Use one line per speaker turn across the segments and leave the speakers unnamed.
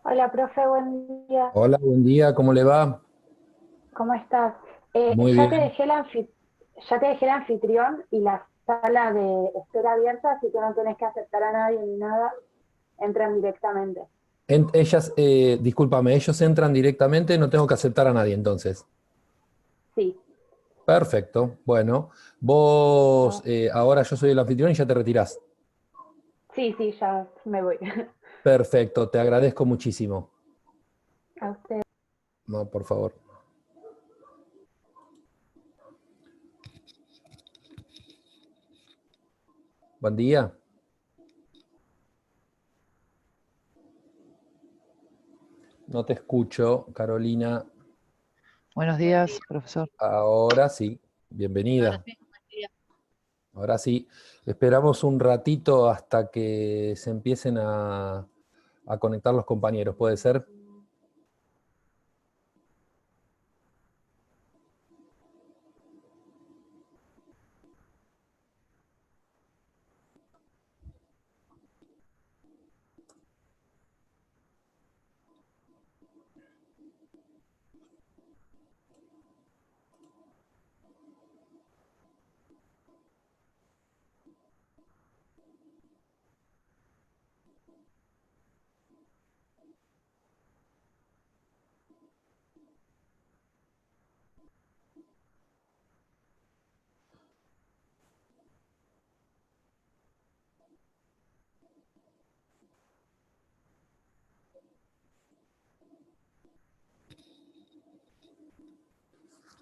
Hola, profe, buen día.
Hola, buen día, ¿cómo le va?
¿Cómo estás?
Muy
Ya te
bien.
dejé ya te dejé el anfitrión y la sala de espera abierta, así que no tenés que aceptar a nadie ni nada. Entran directamente.
Ellas, discúlpame, ellos entran directamente, no tengo que aceptar a nadie entonces.
Sí.
Perfecto, bueno, vos,
Ah,
ahora yo soy el anfitrión y ya te retirás.
sí, sí, ya me voy.
Perfecto, te agradezco muchísimo.
A usted.
No, por favor. Buen día. No te escucho, Carolina.
Buenos días, profesor.
Ahora sí,
Ahora
bienvenida.
sí, buen día.
Ahora sí, esperamos un ratito hasta que se empiecen a conectar los compañeros, ¿puede ser?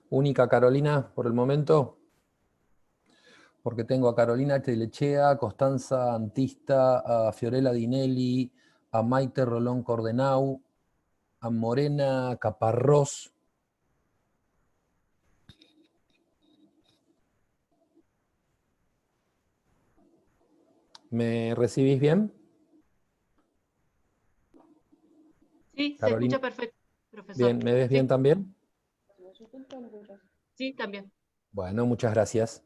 Única Carolina por el momento. Porque tengo a Carolina Telechea, a Costanza Antista, a Fiorella Dinelli, a Maite Rolón Cordenau, a Morena Caparrós. ¿Me recibís bien,
Sí, se
Carolina?
escucha perfecto, profesor.
Bien, ¿me ves bien
Sí,
también?
sí, también.
Bueno, muchas gracias.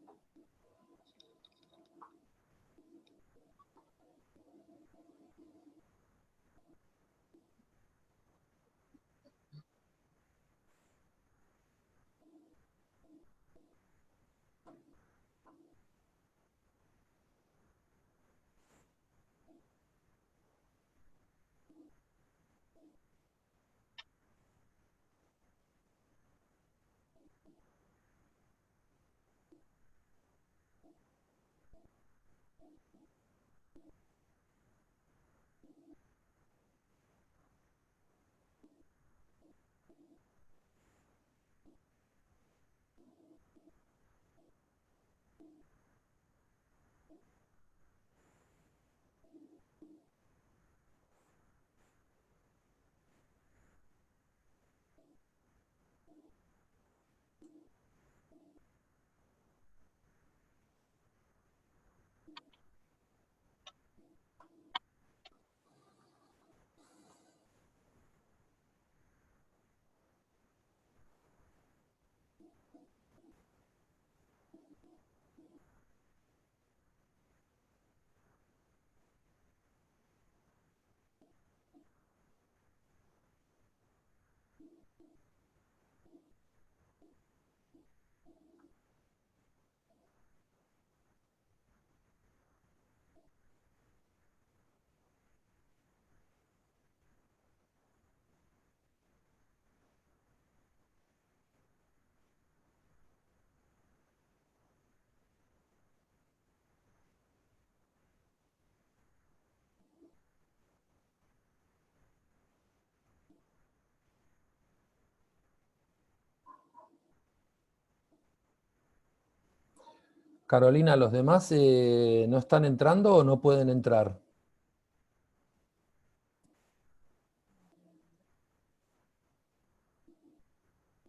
Carolina, ¿los demás no están entrando o no pueden entrar?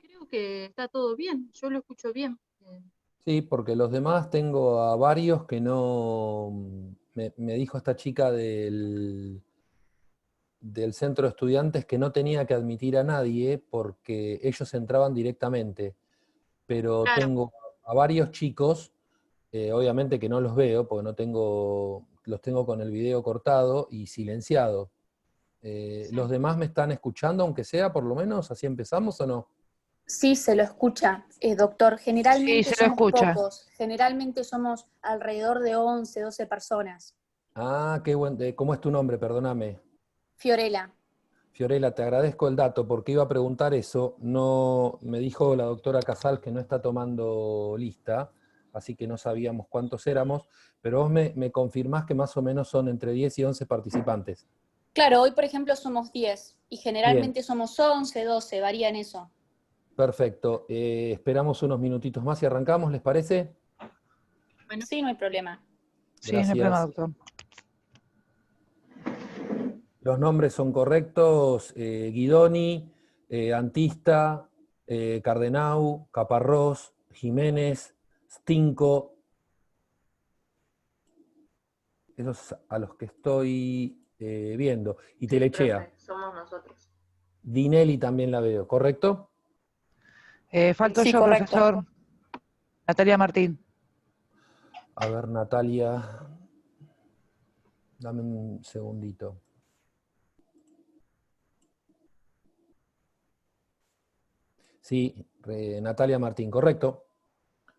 Creo que está todo bien, yo lo escucho bien.
Sí, porque los demás tengo a varios que no... Me dijo esta chica del centro de estudiantes que no tenía que admitir a nadie porque ellos entraban directamente, pero
Claro,
tengo a varios chicos, obviamente que no los veo porque no tengo los tengo con el video cortado y silenciado.
Sí.
¿Los demás me están escuchando, aunque sea, por lo menos? ¿Así empezamos o no?
Sí, se lo escucha, doctor. Generalmente
Sí, se lo
somos
escucha.
pocos. Generalmente somos alrededor de 11, 12 personas.
Ah, qué buen... ¿Cómo es tu nombre? Perdóname.
Fiorella.
Fiorella, te agradezco el dato porque iba a preguntar eso. No, me dijo la doctora Casal que no está tomando lista, así que no sabíamos cuántos éramos, pero vos me confirmás que más o menos son entre 10 y 11 participantes.
Claro, hoy por ejemplo somos 10 y
Bien,
generalmente somos 11, 12, varía en eso.
perfecto. Esperamos unos minutitos más y arrancamos, ¿les parece?
Bueno,
Sí, no hay problema.
Sí, no hay problema,
Gracias.
doctor.
Los nombres son correctos, Guidoni, Antista, Cardenau, Caparrós, Jiménez, Stinco, esos a los que estoy viendo. Y Telechea.
profe, somos nosotros.
Dinelli también la veo, ¿correcto?
Falto
Sí,
yo,
correcto.
profesor. Natalia Martín.
A ver, Natalia, dame un segundito. Sí, Natalia Martín, correcto.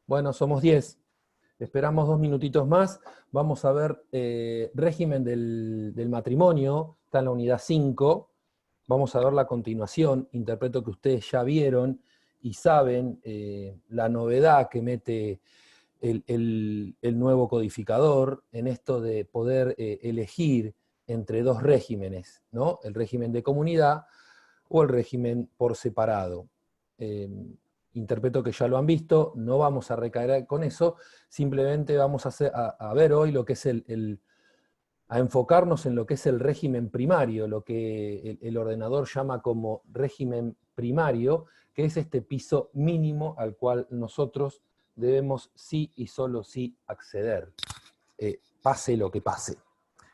Bueno, somos 10. Esperamos 2 minutitos más. Vamos a ver régimen del matrimonio, está en la unidad 5. Vamos a ver la continuación. Interpreto que ustedes ya vieron y saben la novedad que mete el nuevo codificador en esto de poder elegir entre dos regímenes, ¿no? El régimen de comunidad o el régimen por separado. Interpreto que ya lo han visto, no vamos a recaer con eso, simplemente vamos a ver hoy lo que es a enfocarnos en lo que es el régimen primario, lo que el ordenador llama como régimen primario, que es este piso mínimo al cual nosotros debemos sí y solo sí acceder, pase lo que pase.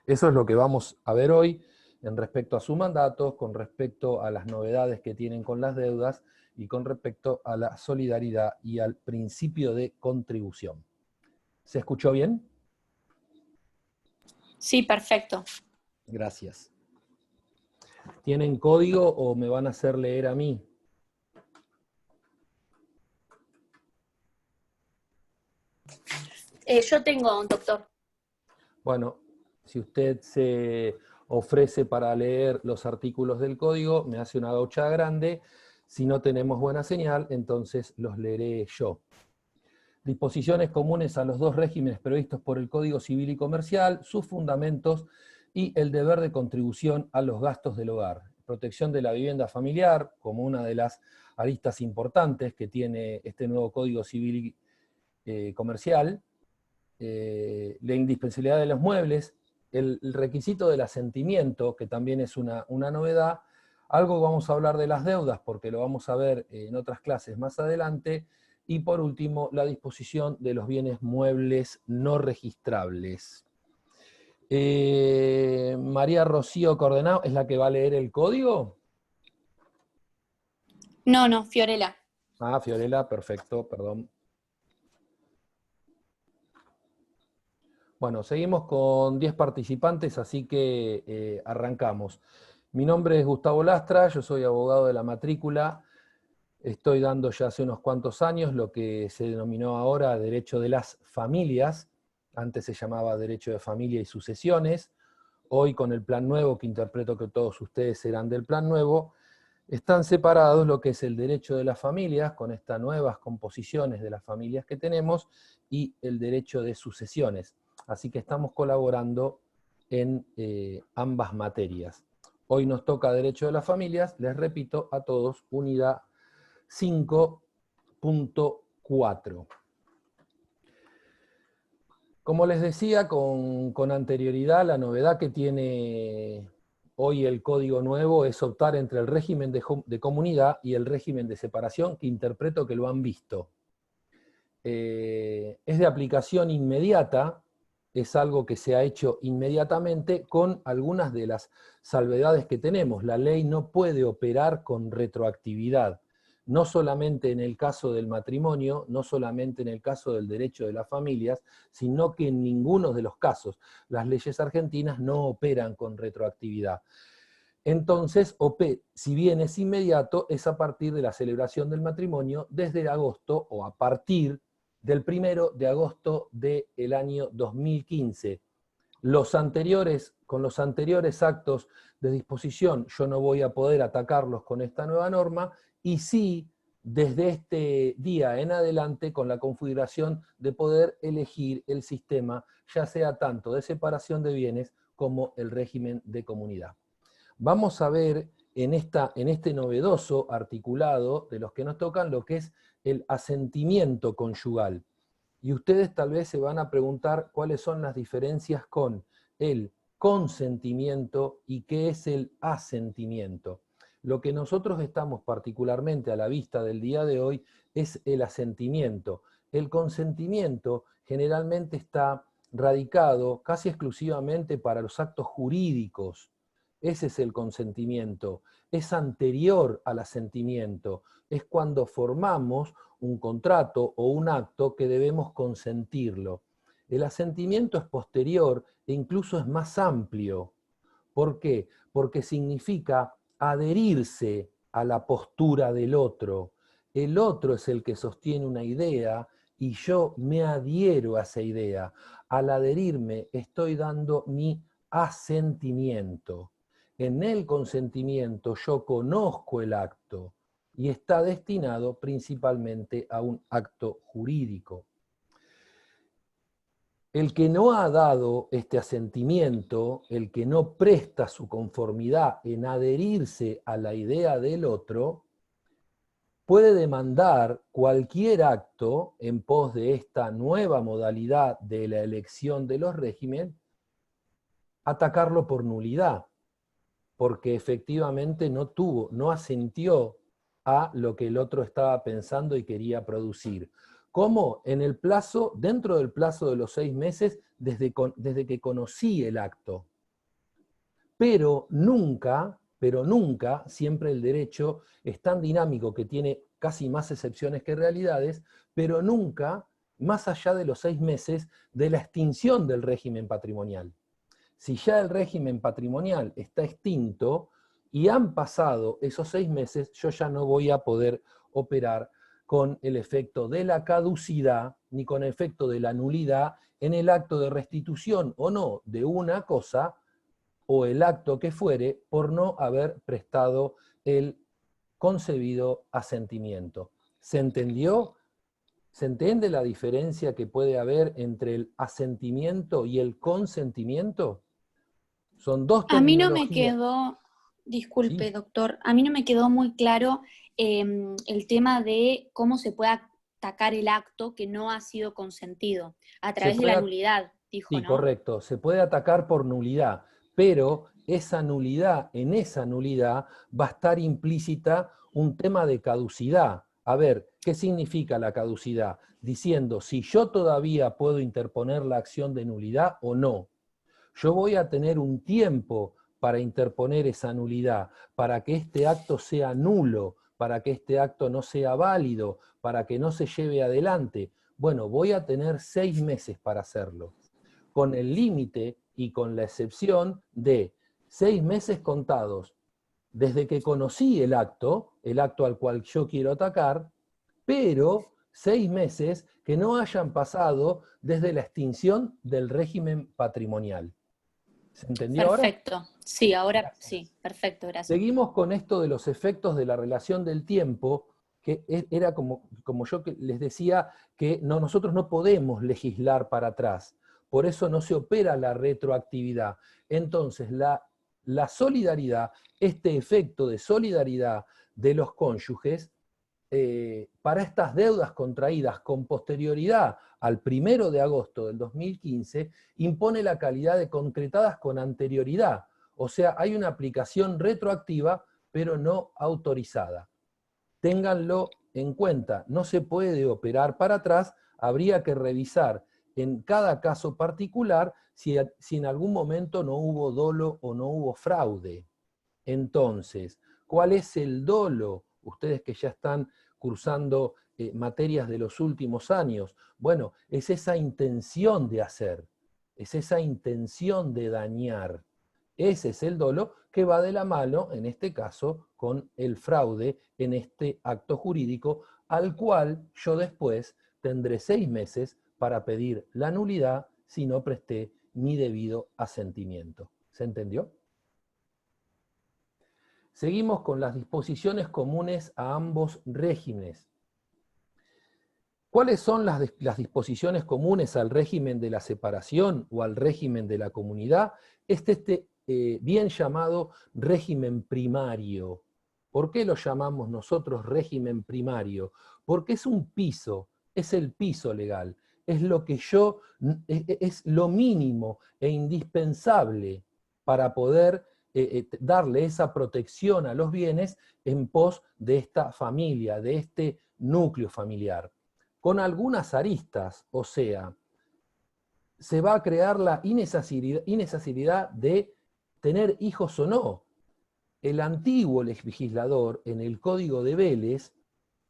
Eso es lo que vamos a ver hoy en respecto a su mandato, con respecto a las novedades que tienen con las deudas y con respecto a la solidaridad y al principio de contribución. ¿Se escuchó bien?
Sí, perfecto.
Gracias. ¿Tienen código o me van a hacer leer a mí?
Yo tengo, doctor.
Bueno, si usted se ofrece para leer los artículos del código, me hace una gauchada grande. Si no tenemos buena señal, entonces los leeré yo. Disposiciones comunes a los dos regímenes previstos por el Código Civil y Comercial, sus fundamentos y el deber de contribución a los gastos del hogar. Protección de la vivienda familiar, como una de las aristas importantes que tiene este nuevo Código Civil y Comercial. La indispensabilidad de los muebles, el requisito del asentimiento, que también es una novedad. Algo vamos a hablar de las deudas, porque lo vamos a ver en otras clases más adelante. Y por último, la disposición de los bienes muebles no registrables. María Rocío Cordenao, ¿es la que va a leer el código?
No, Fiorella.
Ah, Fiorella, perfecto, perdón. Bueno, seguimos con 10 participantes, así que arrancamos. Mi nombre es Gustavo Lastra, yo soy abogado de la matrícula. Estoy dando ya hace unos cuantos años lo que se denominó ahora Derecho de las Familias. Antes se llamaba Derecho de Familia y Sucesiones. Hoy con el plan nuevo, que interpreto que todos ustedes serán del plan nuevo, están separados lo que es el derecho de las familias, con estas nuevas composiciones de las familias que tenemos, y el derecho de sucesiones. Así que estamos colaborando en ambas materias. Hoy nos toca derecho de las familias, les repito a todos, unidad 5.4. Como les decía con anterioridad, la novedad que tiene hoy el código nuevo es optar entre el régimen de comunidad y el régimen de separación, que interpreto que lo han visto. Es de aplicación inmediata, es algo que se ha hecho inmediatamente con algunas de las salvedades que tenemos. La ley no puede operar con retroactividad. no solamente en el caso del matrimonio, no solamente en el caso del derecho de las familias, sino que en ninguno de los casos. Las leyes argentinas no operan con retroactividad. Entonces, si bien es inmediato, es a partir de la celebración del matrimonio desde agosto o a partir del 1 de agosto del año 2015. Con los anteriores actos de disposición yo no voy a poder atacarlos con esta nueva norma, y sí desde este día en adelante con la configuración de poder elegir el sistema, ya sea tanto de separación de bienes como el régimen de comunidad. Vamos a ver en este novedoso articulado de los que nos tocan lo que es el asentimiento conyugal. Y ustedes tal vez se van a preguntar cuáles son las diferencias con el consentimiento y qué es el asentimiento. Lo que nosotros estamos particularmente a la vista del día de hoy es el asentimiento. El consentimiento generalmente está radicado casi exclusivamente para los actos jurídicos. Ese es el consentimiento, es anterior al asentimiento, es cuando formamos un contrato o un acto que debemos consentirlo. El asentimiento es posterior e incluso es más amplio. ¿Por qué? Porque significa adherirse a la postura del otro. El otro es el que sostiene una idea y yo me adhiero a esa idea. Al adherirme estoy dando mi asentimiento. En el consentimiento yo conozco el acto y está destinado principalmente a un acto jurídico. El que no ha dado este asentimiento, el que no presta su conformidad en adherirse a la idea del otro, puede demandar cualquier acto en pos de esta nueva modalidad de la elección de los regímenes, atacarlo por nulidad, porque efectivamente no asintió a lo que el otro estaba pensando y quería producir. ¿Cómo? Dentro del plazo de los 6 meses desde que conocí el acto. Pero nunca, siempre el derecho es tan dinámico que tiene casi más excepciones que realidades, pero nunca más allá de los 6 meses de la extinción del régimen patrimonial. Si ya el régimen patrimonial está extinto y han pasado esos 6 meses, yo ya no voy a poder operar con el efecto de la caducidad ni con el efecto de la nulidad en el acto de restitución o no de una cosa o el acto que fuere por no haber prestado el concebido asentimiento. ¿Se entendió? ¿Se entiende la diferencia que puede haber entre el asentimiento y el consentimiento? Son dos
A mí no
terminologías.
me quedó, disculpe,
Sí.
doctor, a mí no me quedó muy claro el tema de cómo se puede atacar el acto que no ha sido consentido, a través de la nulidad, dijo,
Sí,
¿no?
correcto. Se puede atacar por nulidad, pero en esa nulidad va a estar implícita un tema de caducidad. A ver, ¿qué significa la caducidad? Diciendo si yo todavía puedo interponer la acción de nulidad o no. Yo voy a tener un tiempo para interponer esa nulidad, para que este acto sea nulo, para que este acto no sea válido, para que no se lleve adelante. Bueno, voy a tener 6 meses para hacerlo, con el límite y con la excepción de 6 meses contados desde que conocí el acto al cual yo quiero atacar, pero 6 meses que no hayan pasado desde la extinción del régimen patrimonial. ¿Se entendió ahora?
Perfecto, sí, ahora sí, perfecto, gracias.
Seguimos con esto de los efectos de la relación del tiempo, que era como yo les decía, que nosotros no podemos legislar para atrás, por eso no se opera la retroactividad. Entonces, la solidaridad, este efecto de solidaridad de los cónyuges, para estas deudas contraídas con posterioridad al 1 de agosto del 2015, impone la calidad de concretadas con anterioridad. O sea, hay una aplicación retroactiva, pero no autorizada. Ténganlo en cuenta, no se puede operar para atrás, habría que revisar en cada caso particular si en algún momento no hubo dolo o no hubo fraude. Entonces, ¿cuál es el dolo ustedes que ya están cursando materias de los últimos años. Bueno, es esa intención de hacer, es esa intención de dañar. Ese es el dolo que va de la mano, en este caso, con el fraude en este acto jurídico, al cual yo después tendré 6 meses para pedir la nulidad si no presté mi debido asentimiento. ¿Se entendió? Seguimos con las disposiciones comunes a ambos regímenes. ¿Cuáles son las disposiciones comunes al régimen de la separación o al régimen de la comunidad? Bien llamado régimen primario. ¿Por qué lo llamamos nosotros régimen primario? Porque es un piso, es el piso legal, es lo mínimo e indispensable para poder darle esa protección a los bienes en pos de esta familia, de este núcleo familiar. Con algunas aristas, o sea, se va a crear la innecesidad de tener hijos o no. El antiguo legislador en el Código de Vélez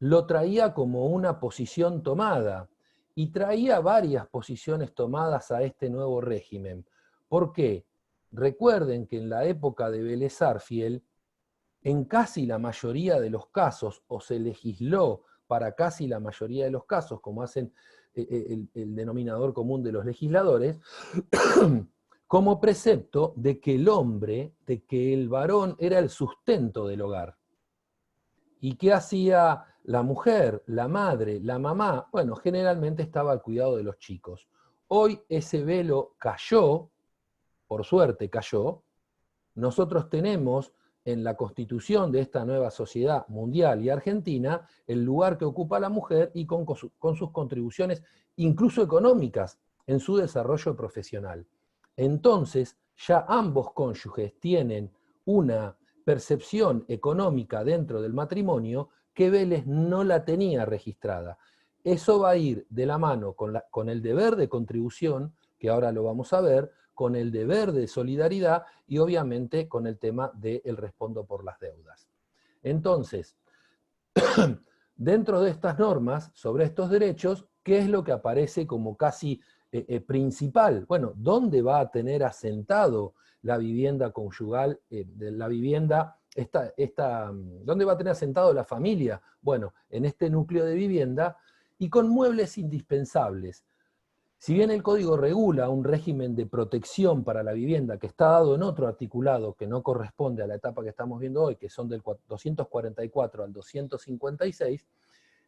lo traía como una posición tomada y traía varias posiciones tomadas a este nuevo régimen. ¿Por qué? Recuerden que en la época de Vélez Sarsfield, en casi la mayoría de los casos, o se legisló para casi la mayoría de los casos, como hacen el denominador común de los legisladores, como precepto de que el hombre, de que el varón era el sustento del hogar. ¿Y qué hacía la mujer, la madre, la mamá? Bueno, generalmente estaba al cuidado de los chicos. Hoy ese velo cayó, por suerte cayó. Nosotros tenemos en la constitución de esta nueva sociedad mundial y argentina el lugar que ocupa la mujer y con sus contribuciones, incluso económicas, en su desarrollo profesional. Entonces, ya ambos cónyuges tienen una percepción económica dentro del matrimonio que Vélez no la tenía registrada. Eso va a ir de la mano con el deber de contribución, que ahora lo vamos a ver, con el deber de solidaridad y obviamente con el tema del respondo por las deudas. Entonces, dentro de estas normas sobre estos derechos, ¿qué es lo que aparece como casi principal? Bueno, ¿dónde va a tener asentado la vivienda conyugal, ¿dónde va a tener asentado la familia? Bueno, en este núcleo de vivienda y con muebles indispensables. Si bien el Código regula un régimen de protección para la vivienda que está dado en otro articulado que no corresponde a la etapa que estamos viendo hoy, que son del 244 al 256,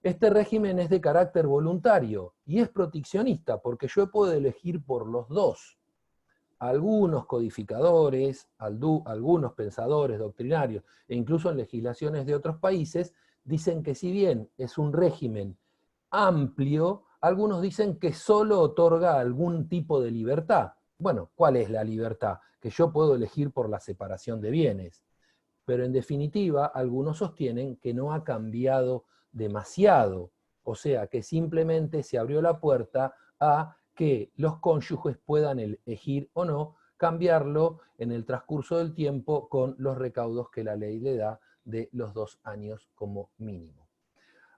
este régimen es de carácter voluntario y es proteccionista porque yo puedo elegir por los dos. Algunos codificadores, algunos pensadores doctrinarios e incluso en legislaciones de otros países dicen que si bien es un régimen amplio, algunos dicen que solo otorga algún tipo de libertad. Bueno, ¿cuál es la libertad? Que yo puedo elegir por la separación de bienes. Pero en definitiva, algunos sostienen que no ha cambiado demasiado. O sea, que simplemente se abrió la puerta a que los cónyuges puedan elegir o no cambiarlo en el transcurso del tiempo con los recaudos que la ley le da de los 2 años como mínimo.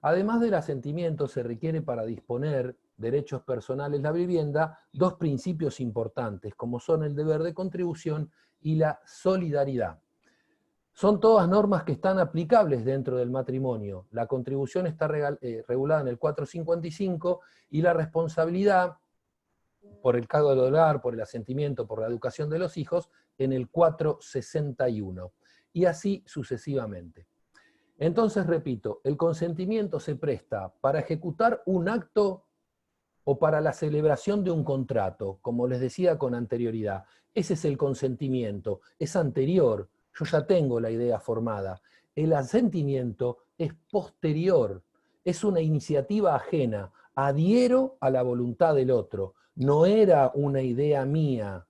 Además del asentimiento, se requiere para disponer derechos personales la vivienda 2 principios importantes, como son el deber de contribución y la solidaridad. Son todas normas que están aplicables dentro del matrimonio. La contribución está regulada en el 455 y la responsabilidad por el cargo del hogar, por el asentimiento, por la educación de los hijos, en el 461. Y así sucesivamente. Entonces, repito, el consentimiento se presta para ejecutar un acto o para la celebración de un contrato, como les decía con anterioridad. Ese es el consentimiento, es anterior, yo ya tengo la idea formada. El asentimiento es posterior, es una iniciativa ajena, adhiero a la voluntad del otro, no era una idea mía,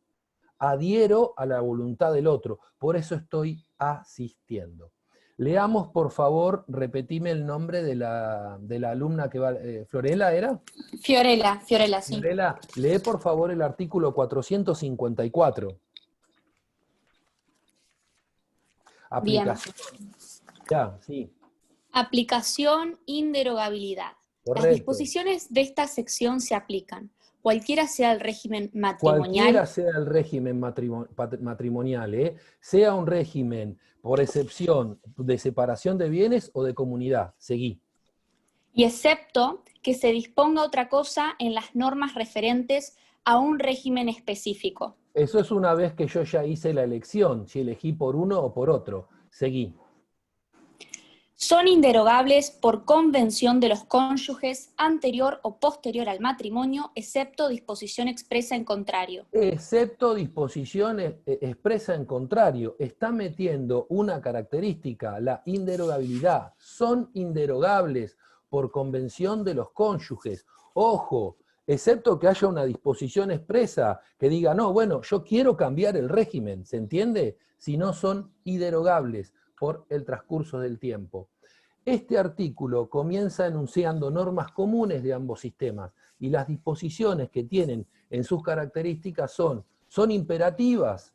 adhiero a la voluntad del otro, por eso estoy asistiendo. Leamos, por favor, repetime el nombre de la alumna que va... ¿Florela era?
Fiorella, sí.
Fiorella, lee por favor el artículo 454. Aplicación.
Bien.
Ya, sí.
Aplicación, inderogabilidad. Las
Correcto.
disposiciones de esta sección se aplican, cualquiera sea el régimen
Cualquiera
matrimonial,
sea el régimen matrimonial, sea un régimen por excepción de separación de bienes o de comunidad. Seguí.
y excepto que se disponga otra cosa en las normas referentes a un régimen específico.
Eso es una vez que yo ya hice la elección, si elegí por uno o por otro. Seguí.
Son inderogables por convención de los cónyuges anterior o posterior al matrimonio, excepto disposición expresa en contrario.
Excepto disposición expresa en contrario. Está metiendo una característica, la inderogabilidad. Son inderogables por convención de los cónyuges. Ojo, excepto que haya una disposición expresa que diga, no, bueno, yo quiero cambiar el régimen, ¿se entiende? Si no son inderogables por el transcurso del tiempo. Este artículo comienza enunciando normas comunes de ambos sistemas y las disposiciones que tienen en sus características son imperativas.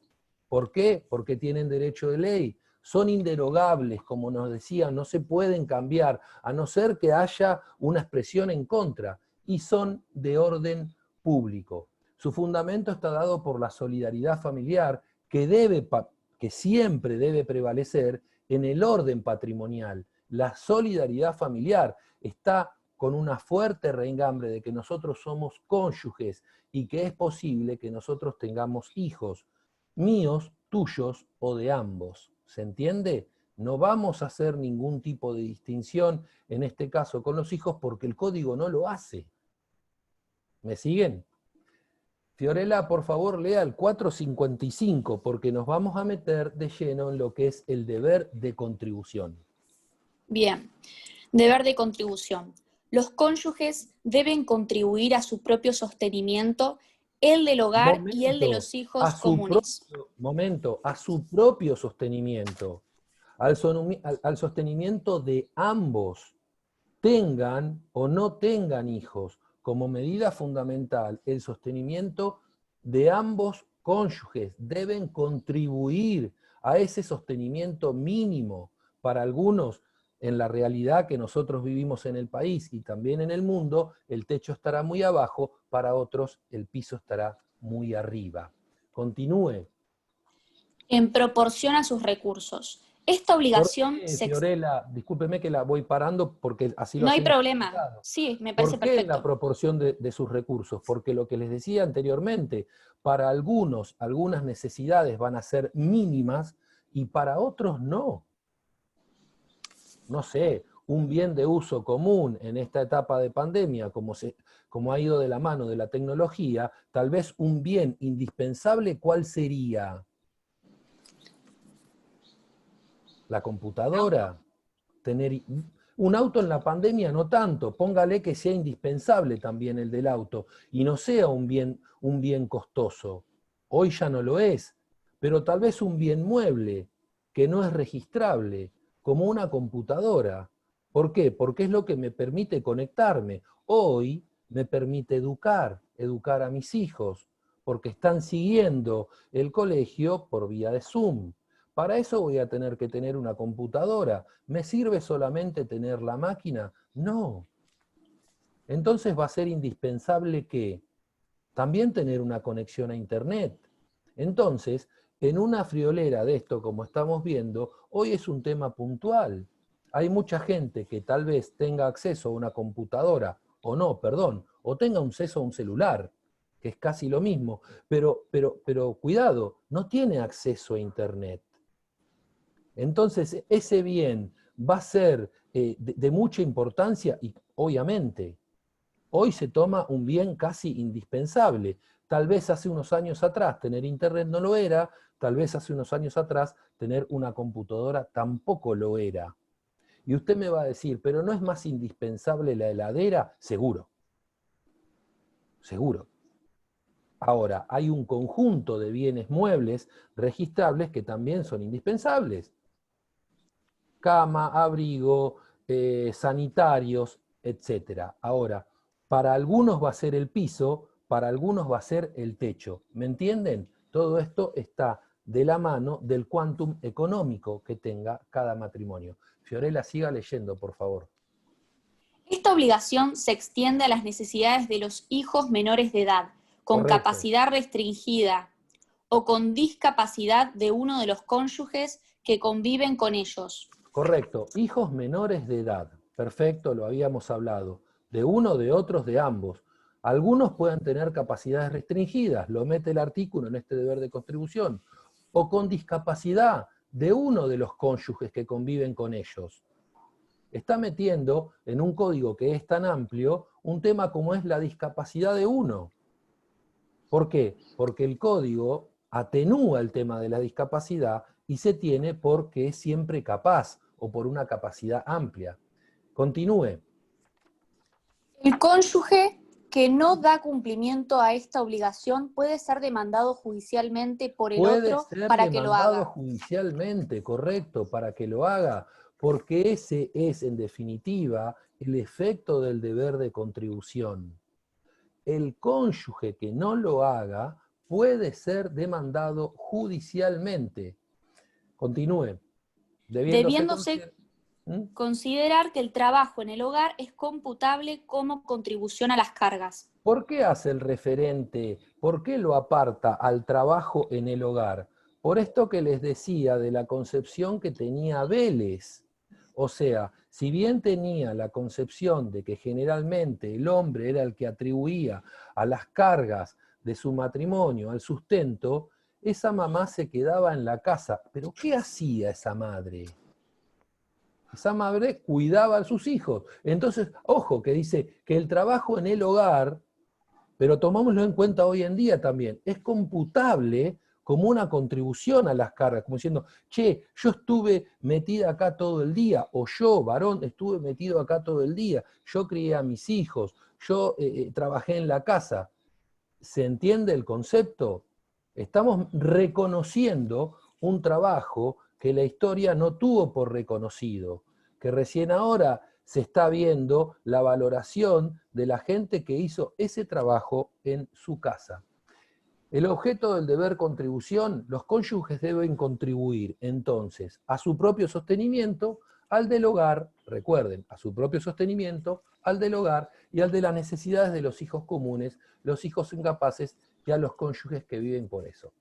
¿Por qué? Porque tienen derecho de ley. Son inderogables, como nos decían, no se pueden cambiar, a no ser que haya una expresión en contra, y son de orden público. Su fundamento está dado por la solidaridad familiar que siempre debe prevalecer en el orden patrimonial. La solidaridad familiar está con una fuerte raigambre de que nosotros somos cónyuges y que es posible que nosotros tengamos hijos, míos, tuyos o de ambos. ¿Se entiende? No vamos a hacer ningún tipo de distinción, en este caso con los hijos, porque el código no lo hace. ¿Me siguen? Fiorella, por favor, lea el 455, porque nos vamos a meter de lleno en lo que es el deber de contribución.
Bien, deber de contribución. Los cónyuges deben contribuir a su propio sostenimiento, el del hogar y el de los hijos comunes.
A su propio sostenimiento, al sostenimiento de ambos, tengan o no tengan hijos, como medida fundamental, el sostenimiento de ambos cónyuges deben contribuir a ese sostenimiento mínimo. Para algunos, en la realidad que nosotros vivimos en el país y también en el mundo, el techo estará muy abajo, para otros el piso estará muy arriba. Continúe.
En proporción a sus recursos. Esta obligación se...
Fiorella, discúlpeme que la voy parando porque así lo
No hay
hacemos.
problema. Sí, me parece
¿Por qué en
perfecto.
la proporción de sus recursos? Porque lo que les decía anteriormente, para algunos, algunas necesidades van a ser mínimas y para otros no. No sé, un bien de uso común en esta etapa de pandemia, como ha ido de la mano de la tecnología, tal vez un bien indispensable, ¿cuál sería? La computadora. Tener un auto en la pandemia no tanto, póngale que sea indispensable también el del auto, y no sea un bien costoso. Hoy ya no lo es, pero tal vez un bien mueble, que no es registrable, como una computadora. ¿Por qué? Porque es lo que me permite conectarme. Hoy me permite educar a mis hijos, porque están siguiendo el colegio por vía de Zoom. Para eso voy a tener que tener una computadora. ¿Me sirve solamente tener la máquina? No. Entonces va a ser indispensable que también tener una conexión a Internet. Entonces, en una friolera de esto, como estamos viendo, hoy es un tema puntual. Hay mucha gente que tal vez tenga acceso a una computadora, o no, perdón, o tenga acceso a un celular, que es casi lo mismo, pero cuidado, no tiene acceso a Internet. Entonces, ese bien va a ser de mucha importancia y, obviamente, hoy se toma un bien casi indispensable. Tal vez hace unos años atrás tener Internet no lo era, tal vez hace unos años atrás tener una computadora tampoco lo era. Y usted me va a decir, ¿pero no es más indispensable la heladera? Seguro. Seguro. Ahora, hay un conjunto de bienes muebles registrables que también son indispensables. Cama, abrigo, sanitarios, etc. Ahora, para algunos va a ser el piso, para algunos va a ser el techo. ¿Me entienden? Todo esto está de la mano del quantum económico que tenga cada matrimonio. Fiorella, siga leyendo, por favor.
Esta obligación se extiende a las necesidades de los hijos menores de edad, con
Correcto.
capacidad restringida o con discapacidad de uno de los cónyuges que conviven con ellos.
Correcto, hijos menores de edad. Perfecto, lo habíamos hablado. De uno, de otros, de ambos. Algunos pueden tener capacidades restringidas, lo mete el artículo en este deber de contribución, o con discapacidad de uno de los cónyuges que conviven con ellos. Está metiendo en un código que es tan amplio un tema como es la discapacidad de uno. ¿Por qué? Porque el código atenúa el tema de la discapacidad y se tiene porque es siempre capaz o por una capacidad amplia. Continúe.
El cónyuge que no da cumplimiento a esta obligación puede ser demandado judicialmente por el
Puede
otro
ser
para que lo
demandado
haga.
judicialmente, correcto, para que lo haga, porque ese es, en definitiva, el efecto del deber de contribución. El cónyuge que no lo haga puede ser demandado judicialmente. Continúe.
Debiéndose considerar que el trabajo en el hogar es computable como contribución a las cargas.
¿Por qué hace el referente? ¿Por qué lo aparta al trabajo en el hogar? Por esto que les decía de la concepción que tenía Vélez. O sea, si bien tenía la concepción de que generalmente el hombre era el que atribuía a las cargas de su matrimonio, al sustento, esa mamá se quedaba en la casa. ¿Pero qué hacía esa madre? Esa madre cuidaba a sus hijos. Entonces, ojo, que dice que el trabajo en el hogar, pero tomámoslo en cuenta hoy en día también, es computable como una contribución a las cargas, como diciendo, che, yo estuve metida acá todo el día, o yo, varón, estuve metido acá todo el día, yo crié a mis hijos, yo trabajé en la casa. ¿Se entiende el concepto? Estamos reconociendo un trabajo que la historia no tuvo por reconocido, que recién ahora se está viendo la valoración de la gente que hizo ese trabajo en su casa. El objeto del deber contribución, los cónyuges deben contribuir entonces a su propio sostenimiento, al del hogar, recuerden, a su propio sostenimiento, al del hogar y al de las necesidades de los hijos comunes, los hijos incapaces y a los cónyuges que viven por eso.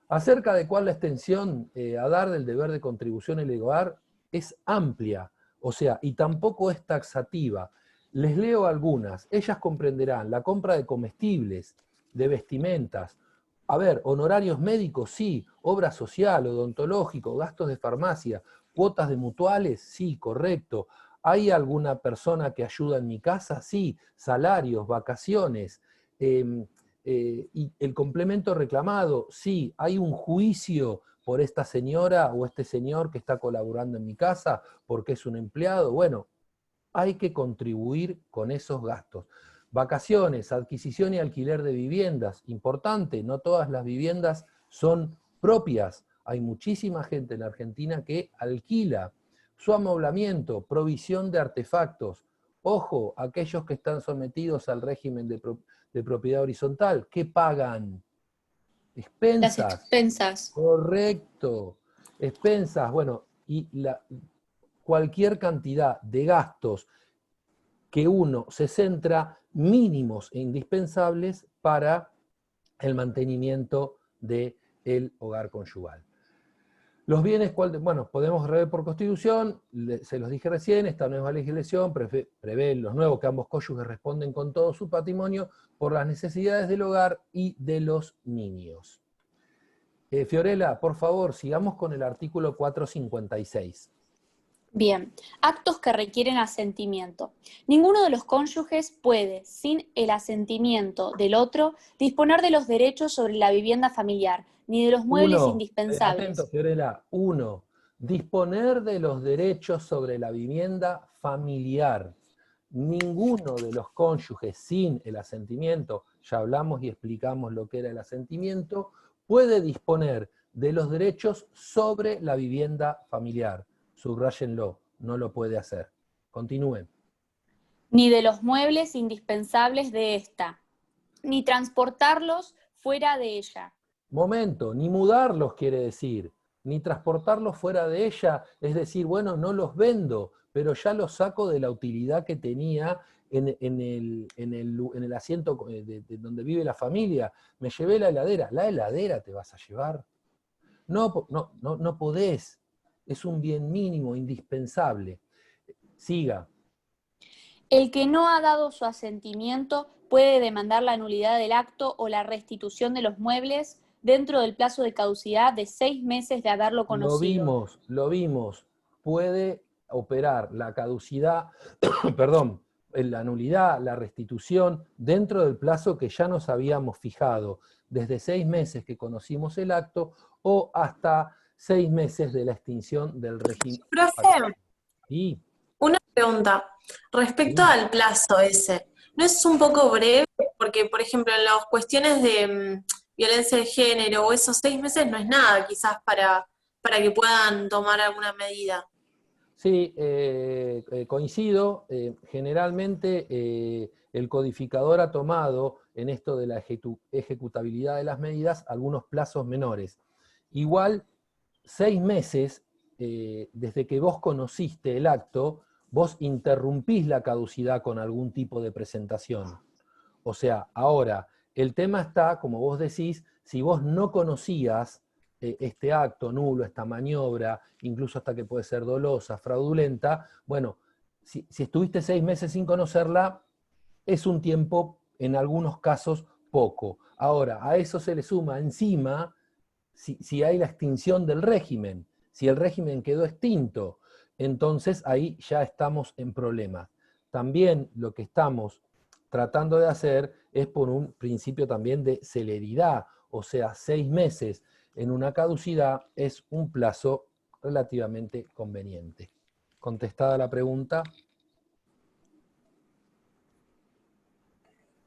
Acerca de cuál la extensión a dar del deber de contribución en el hogar es amplia, o sea, y tampoco es taxativa. Les leo algunas. Ellas comprenderán la compra de comestibles, de vestimentas, a ver, honorarios médicos, sí, obra social, odontológico, gastos de farmacia, cuotas de mutuales, sí, correcto. ¿Hay alguna persona que ayuda en mi casa? Sí, salarios, vacaciones, y el complemento reclamado, sí, hay un juicio por esta señora o este señor que está colaborando en mi casa porque es un empleado. Bueno, hay que contribuir con esos gastos. Vacaciones, adquisición y alquiler de viviendas, importante, no todas las viviendas son propias. Hay muchísima gente en Argentina que alquila. Su amoblamiento, provisión de artefactos. Ojo, aquellos que están sometidos al régimen de propiedad horizontal, ¿qué pagan? Expensas.
Las expensas.
Correcto. Expensas, bueno, y cualquier cantidad de gastos que uno se centra mínimos e indispensables para el mantenimiento del hogar conyugal. Los bienes, bueno, podemos rever por constitución, se los dije recién, esta nueva legislación prevé los nuevos que ambos cónyuges responden con todo su patrimonio por las necesidades del hogar y de los niños. Fiorella, por favor, sigamos con el artículo 456.
Bien, actos que requieren asentimiento. Ninguno de los cónyuges puede, sin el asentimiento del otro, disponer de los derechos sobre la vivienda familiar, ni de los muebles indispensables.
Atento, Fiorella. 1. Disponer de los derechos sobre la vivienda familiar. Ninguno de los cónyuges sin el asentimiento, ya hablamos y explicamos lo que era el asentimiento, puede disponer de los derechos sobre la vivienda familiar. Subrayenlo, no lo puede hacer. Continúen.
Ni de los muebles indispensables de ésta, ni transportarlos fuera de ella,
Momento, ni mudarlos quiere decir, ni transportarlos fuera de ella, es decir, bueno, no los vendo, pero ya los saco de la utilidad que tenía en el asiento de donde vive la familia. Me llevé la heladera te vas a llevar. No podés, es un bien mínimo, indispensable. Siga.
El que no ha dado su asentimiento puede demandar la nulidad del acto o la restitución de los muebles dentro del plazo de caducidad de 6 meses de haberlo conocido.
Lo vimos. Puede operar la caducidad, perdón, la nulidad, la restitución, dentro del plazo que ya nos habíamos fijado, desde 6 meses que conocimos el acto o hasta 6 meses de la extinción del régimen.
Profe,
Y,
una pregunta. Respecto
Sí.
al plazo ese, ¿no es un poco breve? Porque, por ejemplo, en las cuestiones de violencia de género o esos 6 meses no es nada, quizás para que puedan tomar alguna medida.
Sí, coincido. Generalmente el codificador ha tomado en esto de la ejecutabilidad de las medidas algunos plazos menores. Igual, 6 meses, desde que vos conociste el acto, vos interrumpís la caducidad con algún tipo de presentación. O sea, ahora, el tema está, como vos decís, si vos no conocías este acto nulo, esta maniobra, incluso hasta que puede ser dolosa, fraudulenta, bueno, si estuviste 6 meses sin conocerla, es un tiempo, en algunos casos, poco. Ahora, a eso se le suma encima, si hay la extinción del régimen, si el régimen quedó extinto, entonces ahí ya estamos en problemas. También lo que estamos tratando de hacer es por un principio también de celeridad, o sea, 6 meses en una caducidad es un plazo relativamente conveniente. ¿Contestada la pregunta?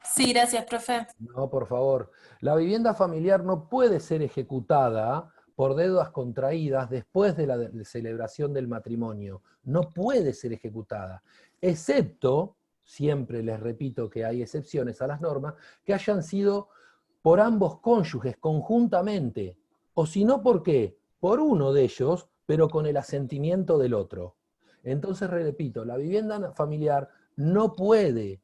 Sí, gracias, profe.
No, por favor. La vivienda familiar no puede ser ejecutada por deudas contraídas después de la celebración del matrimonio. No puede ser ejecutada, excepto, siempre les repito que hay excepciones a las normas, que hayan sido por ambos cónyuges conjuntamente, o si no, ¿por qué? Por uno de ellos, pero con el asentimiento del otro. Entonces, repito, la vivienda familiar no puede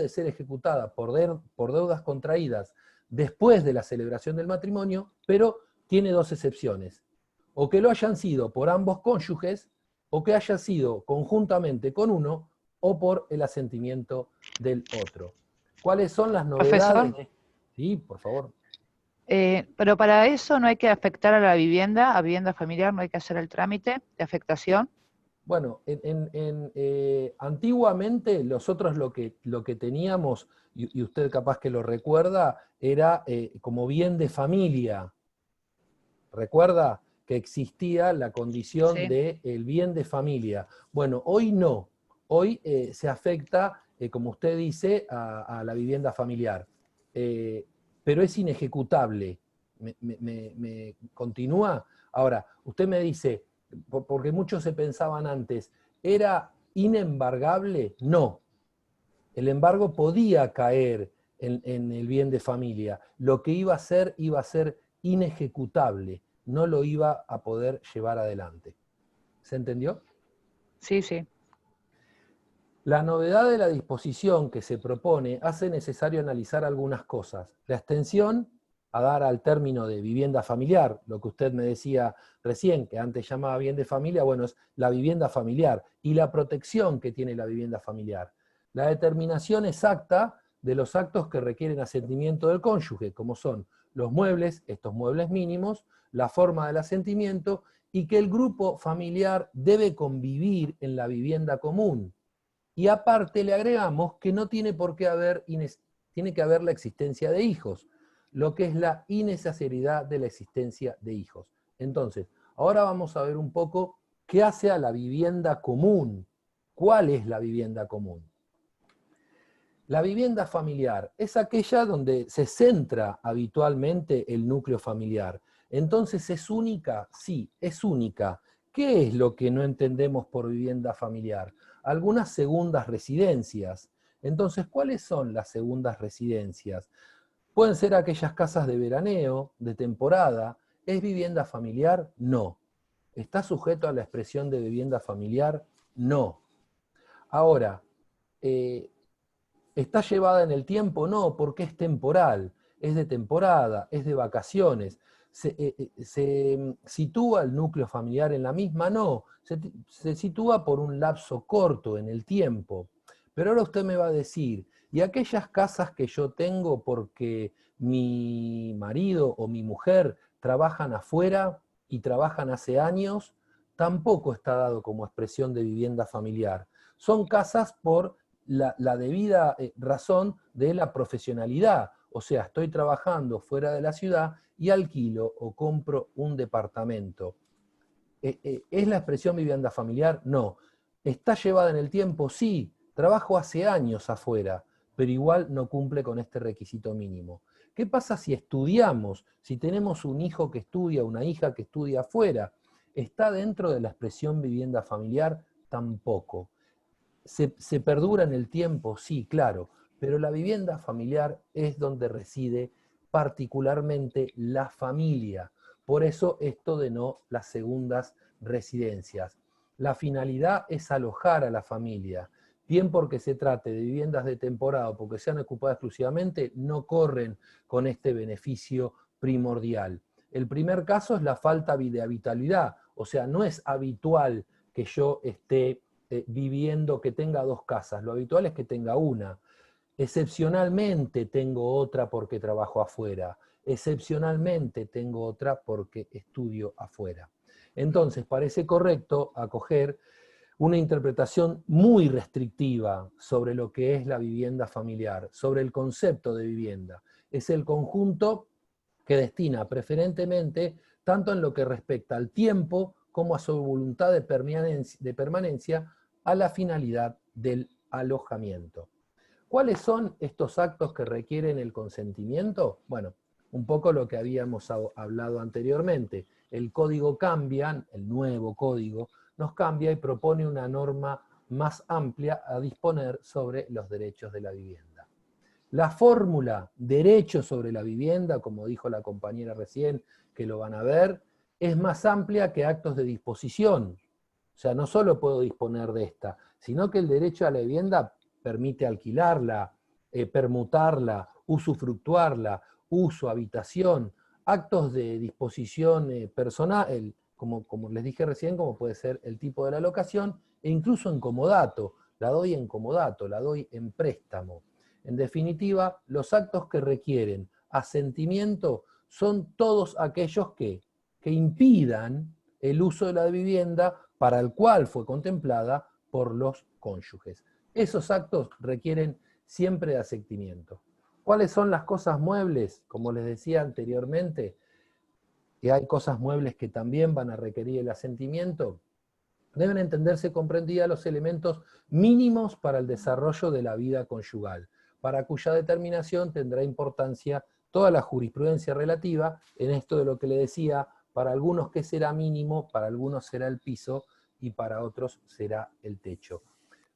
ser ejecutada por deudas contraídas después de la celebración del matrimonio, pero tiene 2 excepciones. O que lo hayan sido por ambos cónyuges, o que haya sido conjuntamente con uno, o por el asentimiento del otro. ¿Cuáles son las novedades?
Profesor.
Sí, por favor.
Pero para eso no hay que afectar a vivienda familiar, no hay que hacer el trámite de afectación.
Bueno, antiguamente nosotros lo que teníamos, y usted capaz que lo recuerda, era como bien de familia. ¿Recuerda que existía la condición
Sí.
del bien de familia? Bueno, hoy no. Hoy se afecta, como usted dice, a la vivienda familiar. Pero es inejecutable. ¿Me continúa? Ahora, usted me dice, porque muchos se pensaban antes, ¿era inembargable? No. El embargo podía caer en el bien de familia. Lo que iba a ser inejecutable. No lo iba a poder llevar adelante. ¿Se entendió?
Sí, sí.
La novedad de la disposición que se propone hace necesario analizar algunas cosas. La extensión a dar al término de vivienda familiar, lo que usted me decía recién, que antes llamaba bien de familia, bueno, es la vivienda familiar, y la protección que tiene la vivienda familiar. La determinación exacta de los actos que requieren asentimiento del cónyuge, como son los muebles, estos muebles mínimos, la forma del asentimiento, y que el grupo familiar debe convivir en la vivienda común. Y aparte le agregamos que no tiene por qué haber, tiene que haber la existencia de hijos, lo que es la innecesidad de la existencia de hijos. Entonces, ahora vamos a ver un poco qué hace a la vivienda común. ¿Cuál es la vivienda común? La vivienda familiar es aquella donde se centra habitualmente el núcleo familiar. Entonces, ¿es única? Sí, es única. ¿Qué es lo que no entendemos por vivienda familiar? Algunas segundas residencias. Entonces, ¿cuáles son las segundas residencias? Pueden ser aquellas casas de veraneo, de temporada. ¿Es vivienda familiar? No. ¿Está sujeto a la expresión de vivienda familiar? No. Ahora, ¿está llevada en el tiempo? No, porque es temporal, es de temporada, es de vacaciones. ¿Se sitúa el núcleo familiar en la misma? No, se sitúa por un lapso corto en el tiempo. Pero ahora usted me va a decir, ¿y aquellas casas que yo tengo porque mi marido o mi mujer trabajan afuera y trabajan hace años? Tampoco está dado como expresión de vivienda familiar. Son casas por la debida razón de la profesionalidad. O sea, estoy trabajando fuera de la ciudad y alquilo o compro un departamento. ¿Es la expresión vivienda familiar? No. ¿Está llevada en el tiempo? Sí. Trabajo hace años afuera, pero igual no cumple con este requisito mínimo. ¿Qué pasa si estudiamos? Si tenemos un hijo que estudia, una hija que estudia afuera, ¿está dentro de la expresión vivienda familiar? Tampoco. ¿Se perdura en el tiempo? Sí, claro, pero la vivienda familiar es donde reside particularmente la familia. Por eso esto de no las segundas residencias. La finalidad es alojar a la familia. Bien porque se trate de viviendas de temporada o porque sean ocupadas exclusivamente, no corren con este beneficio primordial. El primer caso es la falta de habitualidad, o sea, no es habitual que yo esté viviendo, que tenga dos casas, lo habitual es que tenga una. Excepcionalmente tengo otra porque trabajo afuera, excepcionalmente tengo otra porque estudio afuera. Entonces parece correcto acoger una interpretación muy restrictiva sobre lo que es la vivienda familiar, sobre el concepto de vivienda. Es el conjunto que destina preferentemente, tanto en lo que respecta al tiempo como a su voluntad de permanencia, a la finalidad del alojamiento. ¿Cuáles son estos actos que requieren el consentimiento? Bueno, un poco lo que habíamos hablado anteriormente. El código cambia, el nuevo código, nos cambia y propone una norma más amplia a disponer sobre los derechos de la vivienda. La fórmula derecho sobre la vivienda, como dijo la compañera recién, que lo van a ver, es más amplia que actos de disposición. O sea, no solo puedo disponer de esta, sino que el derecho a la vivienda permite alquilarla, permutarla, usufructuarla, uso, habitación, actos de disposición personal, como les dije recién, como puede ser el tipo de la locación, e incluso en comodato, la doy en comodato, la doy en préstamo. En definitiva, los actos que requieren asentimiento son todos aquellos que impidan el uso de la vivienda para el cual fue contemplada por los cónyuges. Esos actos requieren siempre de asentimiento. ¿Cuáles son las cosas muebles? Como les decía anteriormente, que hay cosas muebles que también van a requerir el asentimiento, deben entenderse comprendida los elementos mínimos para el desarrollo de la vida conyugal, para cuya determinación tendrá importancia toda la jurisprudencia relativa en esto de lo que le decía, para algunos que será mínimo, para algunos será el piso y para otros será el techo.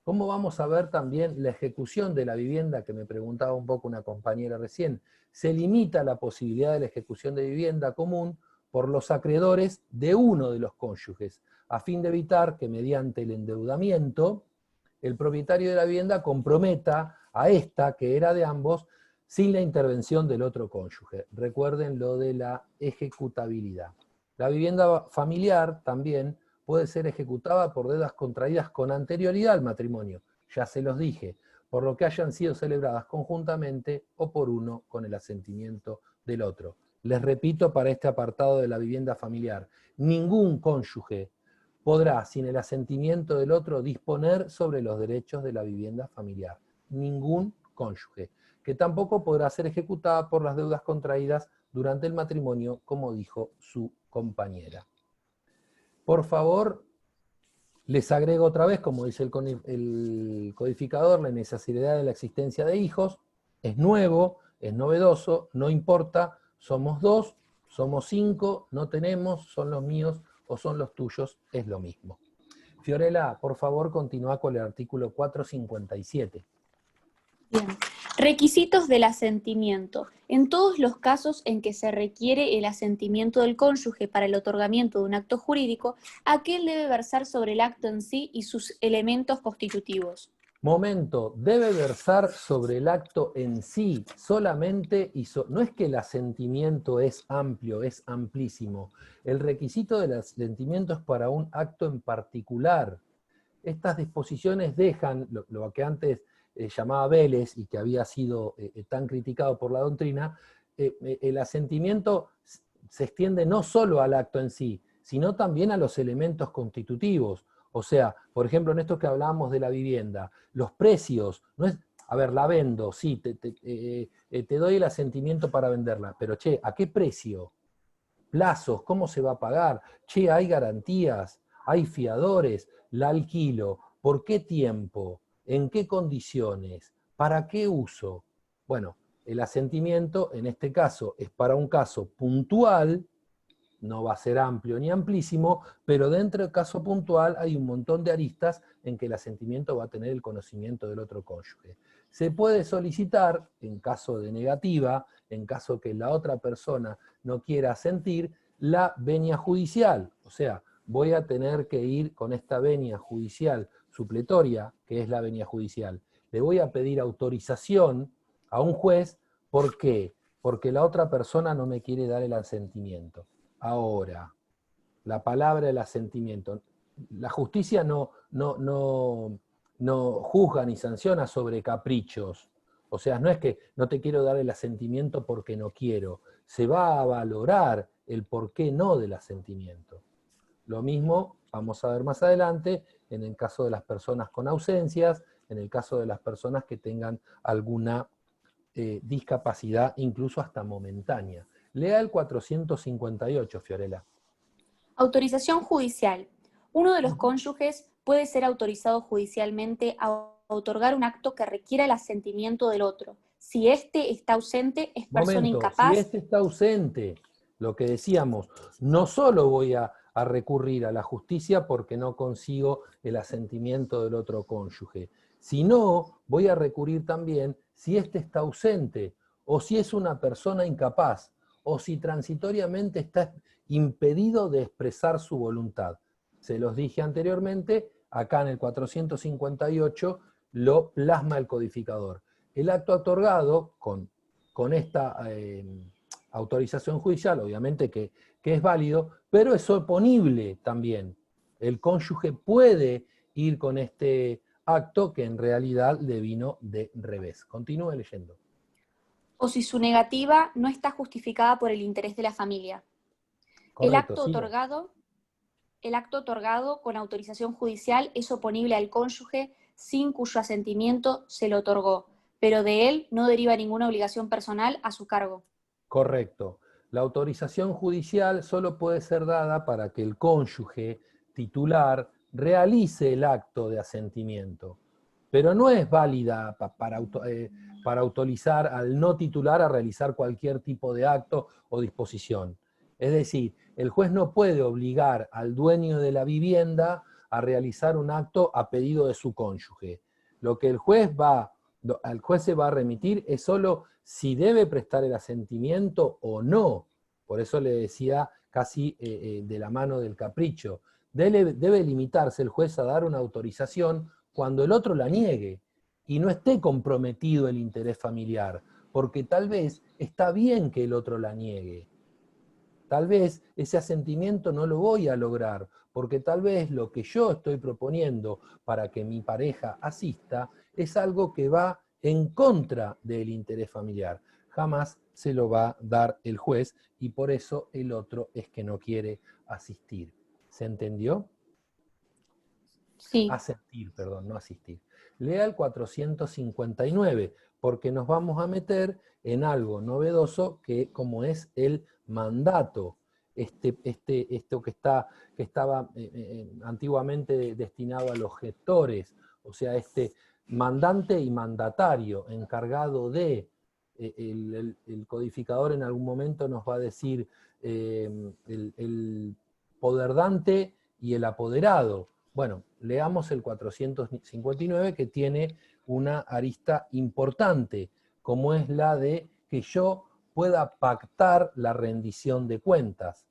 ¿Cómo vamos a ver también la ejecución de la vivienda, que me preguntaba un poco una compañera recién? Se limita la posibilidad de la ejecución de vivienda común por los acreedores de uno de los cónyuges, a fin de evitar que mediante el endeudamiento el propietario de la vivienda comprometa a esta, que era de ambos, sin la intervención del otro cónyuge. Recuerden lo de la ejecutabilidad. La vivienda familiar también puede ser ejecutada por deudas contraídas con anterioridad al matrimonio, ya se los dije, por lo que hayan sido celebradas conjuntamente o por uno con el asentimiento del otro. Les repito para este apartado de la vivienda familiar, ningún cónyuge podrá, sin el asentimiento del otro, disponer sobre los derechos de la vivienda familiar. Ningún cónyuge, que tampoco podrá ser ejecutada por las deudas contraídas durante el matrimonio, como dijo su compañera. Por favor, les agrego otra vez, como dice el codificador, la necesidad de la existencia de hijos. Es nuevo, es novedoso, no importa, somos 2, somos 5, no tenemos, son los míos o son los tuyos, es lo mismo. Fiorella, por favor, continúa con el artículo 457.
Bien. Requisitos del asentimiento. En todos los casos en que se requiere el asentimiento del cónyuge para el otorgamiento de un acto jurídico, aquel debe versar sobre el acto en sí y sus elementos constitutivos.
Momento, debe versar sobre el acto en sí solamente, no es que el asentimiento es amplio, es amplísimo. El requisito del asentimiento es para un acto en particular. Estas disposiciones dejan lo que antes llamaba Vélez y que había sido tan criticado por la doctrina, el asentimiento se extiende no solo al acto en sí, sino también a los elementos constitutivos. O sea, por ejemplo, en esto que hablábamos de la vivienda, los precios, no es, a ver, la vendo, sí, te doy el asentimiento para venderla, pero che, ¿a qué precio? Plazos, ¿cómo se va a pagar? Che, hay garantías, hay fiadores, la alquilo, ¿por qué tiempo? ¿En qué condiciones? ¿Para qué uso? Bueno, el asentimiento en este caso es para un caso puntual, no va a ser amplio ni amplísimo, pero dentro del caso puntual hay un montón de aristas en que el asentimiento va a tener el conocimiento del otro cónyuge. Se puede solicitar, en caso de negativa, en caso que la otra persona no quiera asentir, la venia judicial. O sea, voy a tener que ir con esta venia judicial supletoria, que es la venia judicial. Le voy a pedir autorización a un juez, ¿por qué? Porque la otra persona no me quiere dar el asentimiento. Ahora, la palabra del asentimiento. La justicia no juzga ni sanciona sobre caprichos. O sea, no es que no te quiero dar el asentimiento porque no quiero. Se va a valorar el por qué no del asentimiento. Lo mismo vamos a ver más adelante en el caso de las personas con ausencias, en el caso de las personas que tengan alguna discapacidad, incluso hasta momentánea. Lea el 458, Fiorella.
Autorización judicial. Uno de los cónyuges puede ser autorizado judicialmente a otorgar un acto que requiera el asentimiento del otro. Si éste está ausente, es persona incapaz.
Si éste está ausente, lo que decíamos, no solo voy a recurrir a la justicia porque no consigo el asentimiento del otro cónyuge, sino voy a recurrir también si éste está ausente, o si es una persona incapaz, o si transitoriamente está impedido de expresar su voluntad. Se los dije anteriormente, acá en el 458 lo plasma el codificador. El acto otorgado con esta autorización judicial, obviamente que es válido, pero es oponible también. El cónyuge puede ir con este acto que en realidad le vino de revés. Continúe leyendo.
O si su negativa no está justificada por el interés de la familia.
Correcto,
el acto otorgado con autorización judicial es oponible al cónyuge sin cuyo asentimiento se le otorgó, pero de él no deriva ninguna obligación personal a su cargo.
Correcto. La autorización judicial solo puede ser dada para que el cónyuge titular realice el acto de asentimiento, pero no es válida para autorizar al no titular a realizar cualquier tipo de acto o disposición. Es decir, el juez no puede obligar al dueño de la vivienda a realizar un acto a pedido de su cónyuge. Lo que al juez se va a remitir es solo si debe prestar el asentimiento o no. Por eso le decía casi de la mano del capricho. Debe limitarse el juez a dar una autorización cuando el otro la niegue y no esté comprometido el interés familiar, porque tal vez está bien que el otro la niegue. Tal vez ese asentimiento no lo voy a lograr, porque tal vez lo que yo estoy proponiendo para que mi pareja asista es algo que va en contra del interés familiar. Jamás se lo va a dar el juez y por eso el otro es que no quiere asistir. ¿Se entendió?
Sí.
Asentir, perdón, no asistir. Lea el 459, porque nos vamos a meter en algo novedoso que como es el mandato. Esto que estaba antiguamente destinado a los gestores, o sea, este mandante y mandatario encargado de, el codificador en algún momento nos va a decir el poderdante y el apoderado. Bueno, leamos el 459 que tiene una arista importante, como es la de que yo pueda pactar la rendición de cuentas.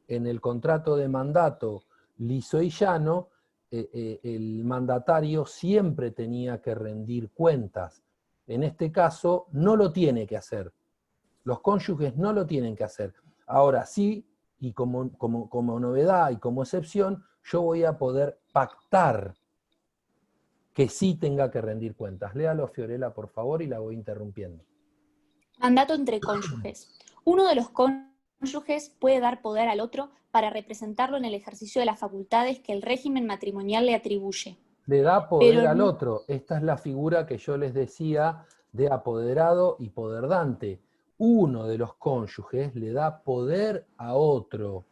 En el contrato de mandato liso y llano, el mandatario siempre tenía que rendir cuentas. En este caso, no lo tiene que hacer. Los cónyuges no lo tienen que hacer. Ahora sí, y como novedad y como excepción, yo voy a poder pactar que sí tenga que rendir cuentas. Léalo, Fiorella, por favor, y la voy interrumpiendo.
Mandato entre cónyuges. Uno de los cónyuges puede dar poder al otro para representarlo en el ejercicio de las facultades que el régimen matrimonial le atribuye.
Le da poder
Pero
al otro. Esta es la figura que yo les decía de apoderado y poderdante. Uno de los cónyuges le da poder a otro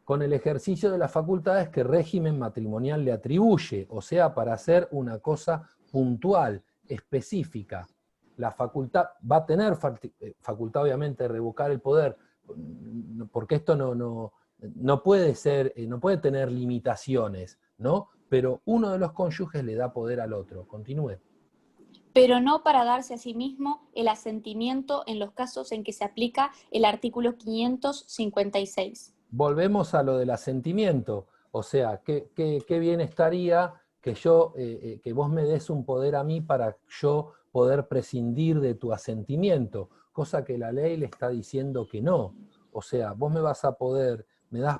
con el ejercicio de las facultades que el régimen matrimonial le atribuye, o sea, para hacer una cosa puntual, específica. La facultad va a tener facultad, obviamente, de revocar el poder, porque esto no puede ser, no puede tener limitaciones, ¿no? Pero uno de los cónyuges le da poder al otro. Continúe.
pero no para darse a sí mismo el asentimiento en los casos en que se aplica el artículo 556.
Volvemos a lo del asentimiento, o sea, qué bien estaría que vos me des un poder a mí para yo poder prescindir de tu asentimiento, cosa que la ley le está diciendo que no. O sea, vos me das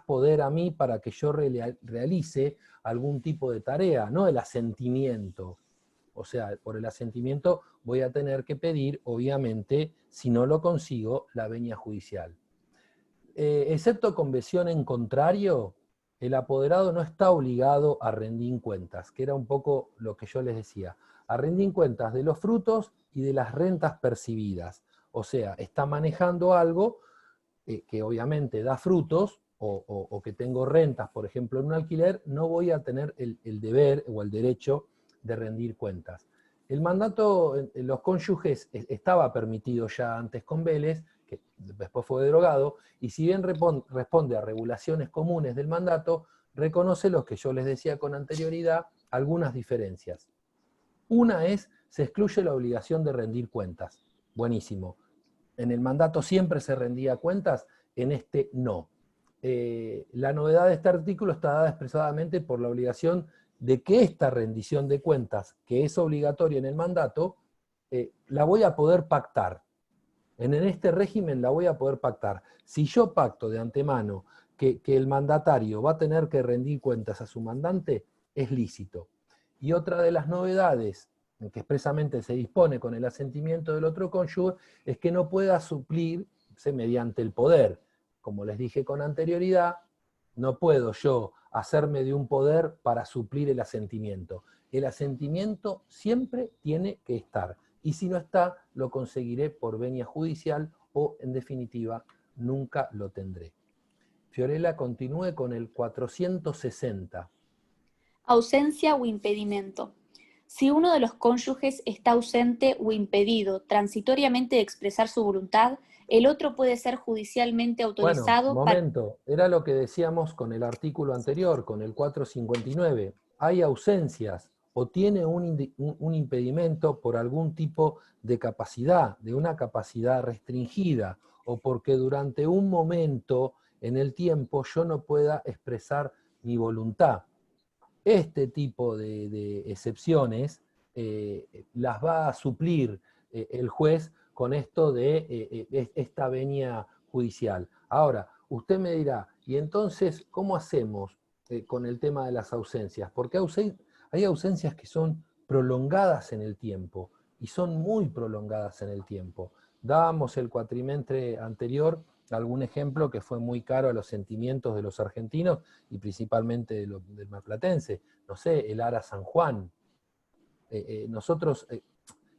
poder a mí para que yo realice algún tipo de tarea, no el asentimiento. O sea, por el asentimiento voy a tener que pedir, obviamente, si no lo consigo, la venia judicial. Excepto convención en contrario, el apoderado no está obligado a rendir cuentas, que era un poco lo que yo les decía, a rendir cuentas de los frutos y de las rentas percibidas. O sea, está manejando algo que obviamente da frutos, o que tengo rentas, por ejemplo, en un alquiler, no voy a tener el deber o el derecho de rendir cuentas. El mandato en los cónyuges estaba permitido ya antes con Vélez, que después fue derogado, y si bien responde a regulaciones comunes del mandato, reconoce lo que yo les decía con anterioridad, algunas diferencias. Una es, se excluye la obligación de rendir cuentas. Buenísimo. En el mandato siempre se rendía cuentas, en este no. La novedad de este artículo está dada expresadamente por la obligación de que esta rendición de cuentas, que es obligatoria en el mandato, la voy a poder pactar. En este régimen la voy a poder pactar. Si yo pacto de antemano que el mandatario va a tener que rendir cuentas a su mandante, es lícito. Y otra de las novedades en que expresamente se dispone con el asentimiento del otro cónyuge es que no pueda suplirse mediante el poder. Como les dije con anterioridad, no puedo yo hacerme de un poder para suplir el asentimiento. El asentimiento siempre tiene que estar. Y si no está, lo conseguiré por venia judicial o, en definitiva, nunca lo tendré. Fiorella, continúe con el 460.
Ausencia o impedimento. Si uno de los cónyuges está ausente o impedido transitoriamente de expresar su voluntad, el otro puede ser judicialmente autorizado.
Bueno, momento, era lo que decíamos con el artículo anterior, con el 459. Hay ausencias o tiene un impedimento por algún tipo de capacidad, de una capacidad restringida, o porque durante un momento en el tiempo yo no pueda expresar mi voluntad. Este tipo de excepciones las va a suplir el juez con esto de esta venia judicial. Ahora, usted me dirá, ¿y entonces cómo hacemos con el tema de las ausencias? Porque hay ausencias que son prolongadas en el tiempo, y son muy prolongadas en el tiempo. Dábamos el cuatrimestre anterior algún ejemplo que fue muy caro a los sentimientos de los argentinos, y principalmente del marplatense. No sé, el Ara San Juan.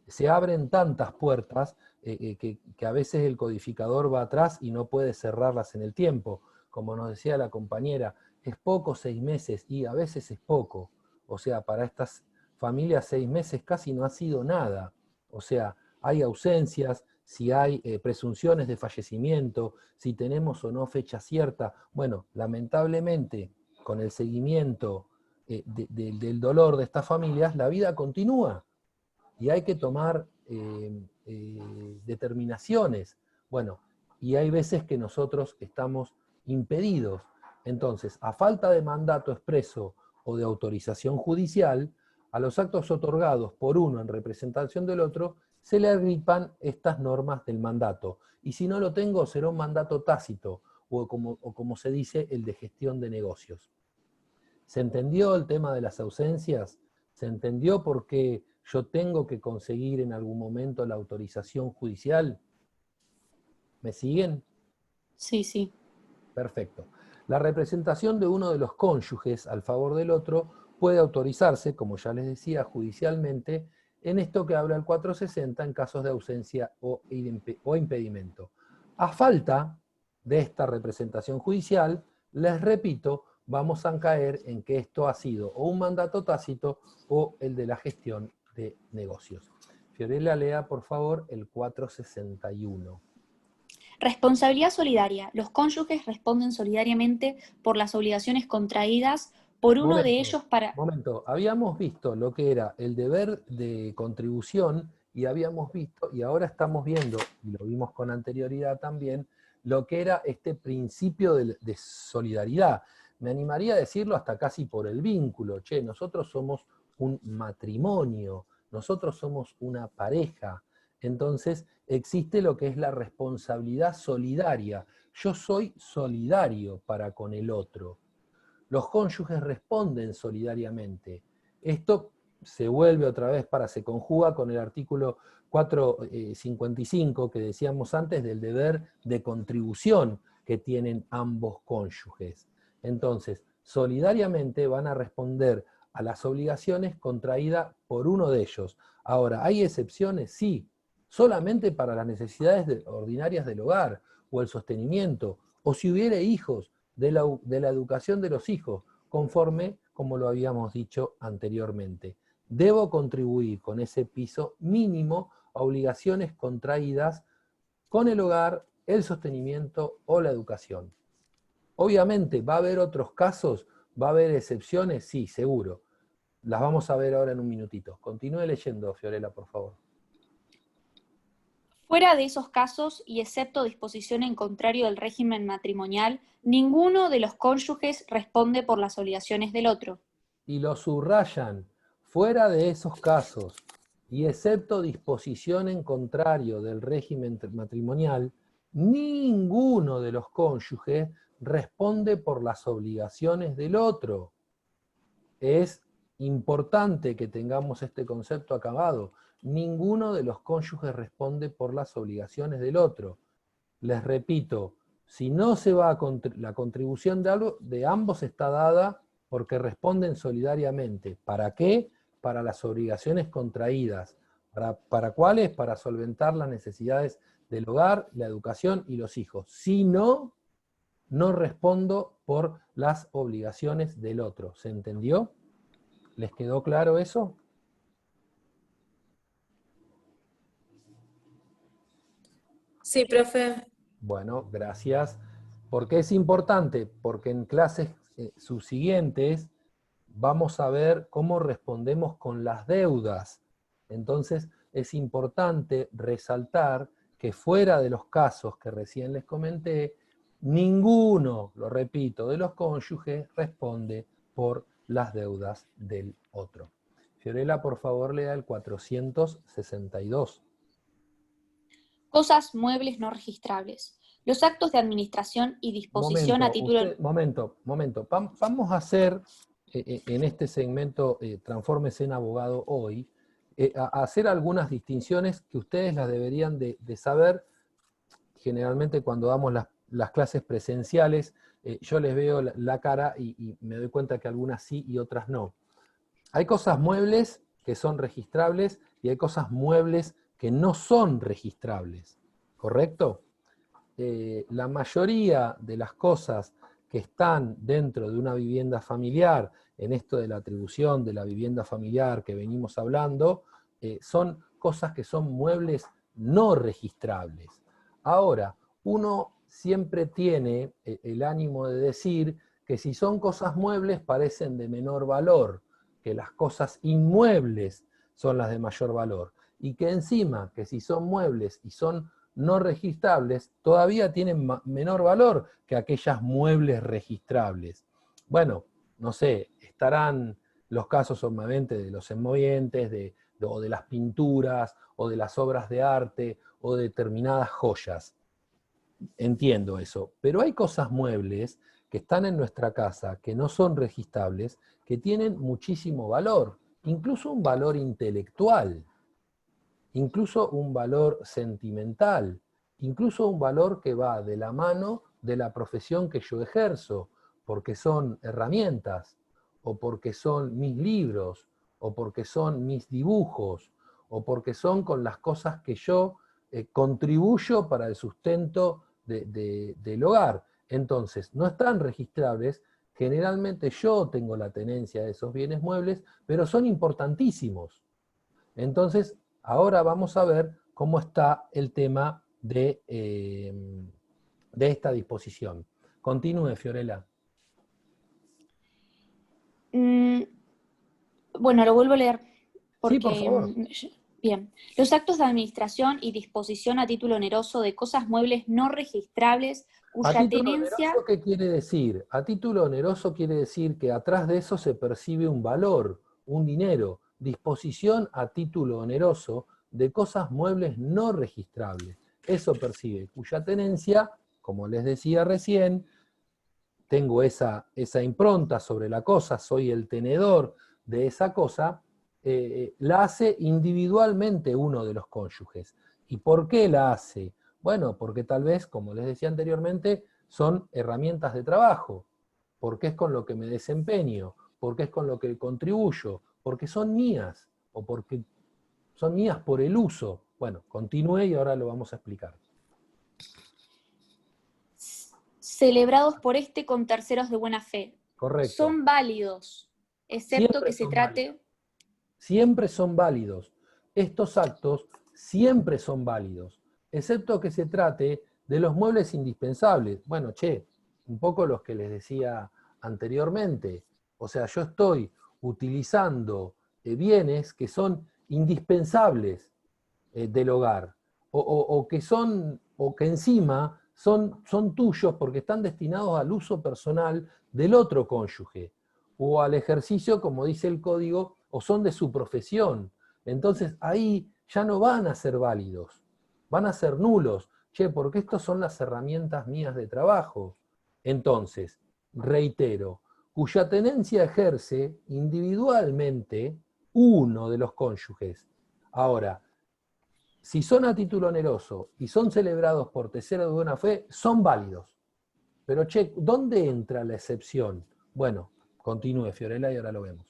Se abren tantas puertas que a veces el codificador va atrás y no puede cerrarlas en el tiempo. Como nos decía la compañera, es poco 6 meses, y a veces es poco. O sea, para estas familias 6 meses casi no ha sido nada. O sea, hay ausencias, si hay presunciones de fallecimiento, si tenemos o no fecha cierta. Bueno, lamentablemente, con el seguimiento del dolor de estas familias, la vida continúa. Y hay que tomar determinaciones. Bueno, y hay veces que nosotros estamos impedidos. Entonces, a falta de mandato expreso o de autorización judicial, a los actos otorgados por uno en representación del otro, se le agripan estas normas del mandato. Y si no lo tengo, será un mandato tácito, o como se dice, el de gestión de negocios. ¿Se entendió el tema de las ausencias? ¿Se entendió por qué yo tengo que conseguir en algún momento la autorización judicial? ¿Me siguen?
Sí, sí.
Perfecto. La representación de uno de los cónyuges al favor del otro puede autorizarse, como ya les decía, judicialmente, en esto que habla el 460 en casos de ausencia o impedimento. A falta de esta representación judicial, les repito, vamos a caer en que esto ha sido o un mandato tácito o el de la gestión de negocios. Fiorella, lea por favor el 461.
Responsabilidad solidaria. Los cónyuges responden solidariamente por las obligaciones contraídas por uno de ellos para...
Momento, habíamos visto lo que era el deber de contribución y habíamos visto, y ahora estamos viendo, y lo vimos con anterioridad también, lo que era este principio de solidaridad. Me animaría a decirlo hasta casi por el vínculo. Che, nosotros somos un matrimonio, nosotros somos una pareja. Entonces existe lo que es la responsabilidad solidaria. Yo soy solidario para con el otro. Los cónyuges responden solidariamente. Esto se vuelve otra vez se conjuga con el artículo 455 que decíamos antes del deber de contribución que tienen ambos cónyuges. Entonces, solidariamente van a responder a las obligaciones contraídas por uno de ellos. Ahora, ¿hay excepciones? Sí, solamente para las necesidades ordinarias del hogar o el sostenimiento, o si hubiera hijos, de la educación de los hijos, conforme como lo habíamos dicho anteriormente. Debo contribuir con ese piso mínimo a obligaciones contraídas con el hogar, el sostenimiento o la educación. Obviamente, ¿va a haber otros casos? ¿Va a haber excepciones? Sí, seguro. Las vamos a ver ahora en un minutito. Continúe leyendo, Fiorella, por favor.
Fuera de esos casos, y excepto disposición en contrario del régimen matrimonial, ninguno de los cónyuges responde por las obligaciones del otro.
Y lo subrayan, fuera de esos casos, y excepto disposición en contrario del régimen matrimonial, ninguno de los cónyuges responde por las obligaciones del otro. Es importante que tengamos este concepto acabado. Ninguno de los cónyuges responde por las obligaciones del otro. Les repito, si no se va la contribución de ambos está dada porque responden solidariamente. ¿Para qué? Para las obligaciones contraídas. ¿Para cuáles? Para solventar las necesidades del hogar, la educación y los hijos. Si no, no respondo por las obligaciones del otro. ¿Se entendió? ¿Les quedó claro eso?
Sí, profe.
Bueno, gracias. ¿Por qué es importante? Porque en clases subsiguientes vamos a ver cómo respondemos con las deudas. Entonces es importante resaltar que fuera de los casos que recién les comenté, ninguno, lo repito, de los cónyuges responde por las deudas del otro. Fiorella, por favor, lea el 462.
Cosas muebles no registrables. Los actos de administración y disposición a título...
Momento. Vamos a hacer, en este segmento Transfórmese en Abogado hoy, a hacer algunas distinciones que ustedes las deberían de saber. Generalmente cuando damos las clases presenciales, yo les veo la cara y me doy cuenta que algunas sí y otras no. Hay cosas muebles que son registrables y hay cosas muebles que no son registrables, ¿correcto? La mayoría de las cosas que están dentro de una vivienda familiar, en esto de la atribución de la vivienda familiar que venimos hablando, son cosas que son muebles no registrables. Ahora, uno siempre tiene el ánimo de decir que si son cosas muebles parecen de menor valor, que las cosas inmuebles son las de mayor valor. y que encima, que si son muebles y son no registrables, todavía tienen menor valor que aquellas muebles registrables. Bueno, no sé, estarán los casos obviamente de los enmovientes, o de las pinturas, o de las obras de arte, o de determinadas joyas. Entiendo eso, pero hay cosas muebles que están en nuestra casa, que no son registrables, que tienen muchísimo valor, incluso un valor intelectual, incluso un valor sentimental, incluso un valor que va de la mano de la profesión que yo ejerzo, porque son herramientas, o porque son mis libros, o porque son mis dibujos, o porque son con las cosas que yo contribuyo para el sustento del hogar. Entonces, no están registrables, generalmente yo tengo la tenencia de esos bienes muebles, pero son importantísimos. Entonces, ahora vamos a ver cómo está el tema de esta disposición. Continúe, Fiorella.
Bueno, lo vuelvo a leer porque,
Sí, por favor.
bien, los actos de administración y disposición a título oneroso de cosas muebles no registrables
¿A
cuya
título
tenencia...
oneroso qué quiere decir? A título oneroso quiere decir que atrás de eso se percibe un valor, un dinero, disposición a título oneroso de cosas muebles no registrables. Eso percibe, cuya tenencia, como les decía recién, tengo esa impronta sobre la cosa, soy el tenedor de esa cosa, la hace individualmente uno de los cónyuges. ¿Y por qué la hace? Bueno, porque tal vez, como les decía anteriormente, son herramientas de trabajo, porque es con lo que me desempeño, porque es con lo que contribuyo, porque son mías, o porque son mías por el uso. Bueno, continúe y ahora lo vamos a explicar.
celebrados por este con terceros de buena fe.
Correcto.
Son válidos, excepto que se trate...
Siempre son válidos. Estos actos siempre son válidos, excepto que se trate de los muebles indispensables. Bueno, un poco los que les decía anteriormente. O sea, yo estoy utilizando bienes que son indispensables del hogar, o que encima son tuyos porque están destinados al uso personal del otro cónyuge, o al ejercicio, como dice el código, o son de su profesión. Entonces ahí ya no van a ser válidos, van a ser nulos. Porque estas son las herramientas mías de trabajo. Entonces, reitero, cuya tenencia ejerce individualmente uno de los cónyuges. Ahora, si son a título oneroso y son celebrados por tercero de buena fe, son válidos. Pero ¿dónde entra la excepción? Bueno, continúe, Fiorella, y ahora lo vemos.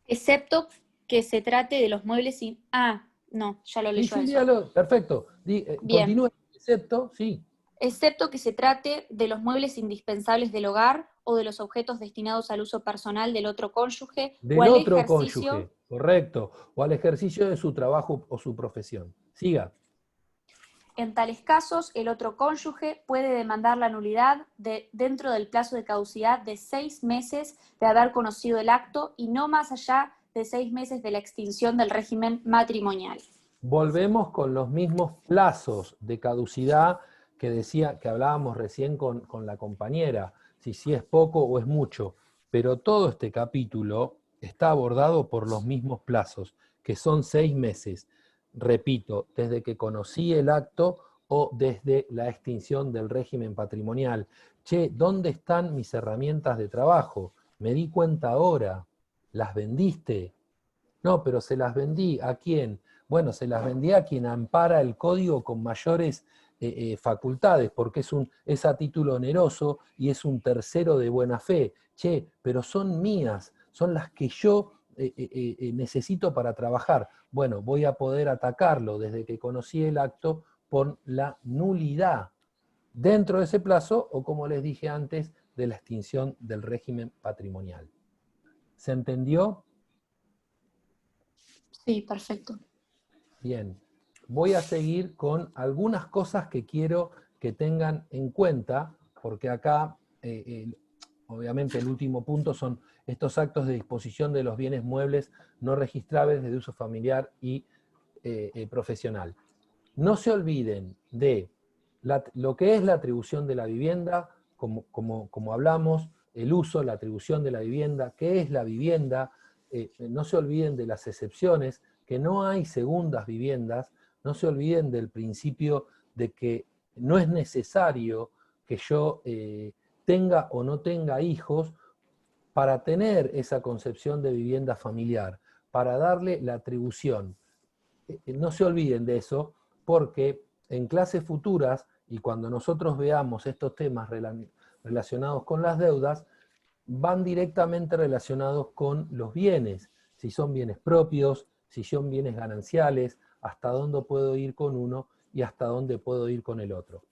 Excepto que se trate de los muebles sin... Ah, no, ya lo leyó eso.
Perfecto. Continúe, excepto, sí.
Excepto que se trate de los muebles indispensables del hogar o de los objetos destinados al uso personal del otro cónyuge o al ejercicio...
Cónyuge, correcto, o al ejercicio de su trabajo o su profesión. Siga.
En tales casos, el otro cónyuge puede demandar la nulidad dentro del plazo de caducidad de 6 meses de haber conocido el acto y no más allá de 6 meses de la extinción del régimen matrimonial.
Volvemos con los mismos plazos de caducidad que hablábamos recién con la compañera, si es poco o es mucho, pero todo este capítulo está abordado por los mismos plazos, que son 6 meses. Repito, desde que conocí el acto o desde la extinción del régimen patrimonial. ¿Dónde están mis herramientas de trabajo? Me di cuenta ahora. ¿Las vendiste? No, pero se las vendí. ¿A quién? Bueno, se las vendí a quien ampara el código con mayores facultades, porque es a título oneroso y es un tercero de buena fe. Pero son mías, son las que yo necesito para trabajar. Bueno, voy a poder atacarlo desde que conocí el acto por la nulidad dentro de ese plazo o, como les dije antes, de la extinción del régimen patrimonial. ¿Se entendió?
Sí, perfecto.
Bien, voy a seguir con algunas cosas que quiero que tengan en cuenta, porque acá, obviamente el último punto son estos actos de disposición de los bienes muebles no registrables de uso familiar y profesional. No se olviden de lo que es la atribución de la vivienda, como hablamos, el uso, la atribución de la vivienda, qué es la vivienda, no se olviden de las excepciones, que no hay segundas viviendas, no se olviden del principio de que no es necesario que yo tenga o no tenga hijos para tener esa concepción de vivienda familiar, para darle la atribución. No se olviden de eso, porque en clases futuras, y cuando nosotros veamos estos temas relacionados con las deudas, van directamente relacionados con los bienes, si son bienes propios, si son bienes gananciales, hasta dónde puedo ir con uno y hasta dónde puedo ir con el otro.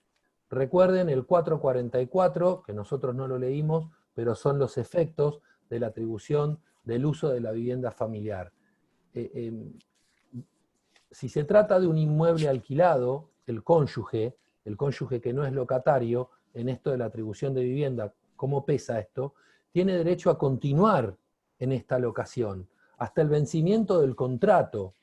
Recuerden el 444, que nosotros no lo leímos, pero son los efectos de la atribución del uso de la vivienda familiar. Si se trata de un inmueble alquilado, el cónyuge que no es locatario, en esto de la atribución de vivienda, ¿cómo pesa esto? Tiene derecho a continuar en esta locación, hasta el vencimiento del contrato.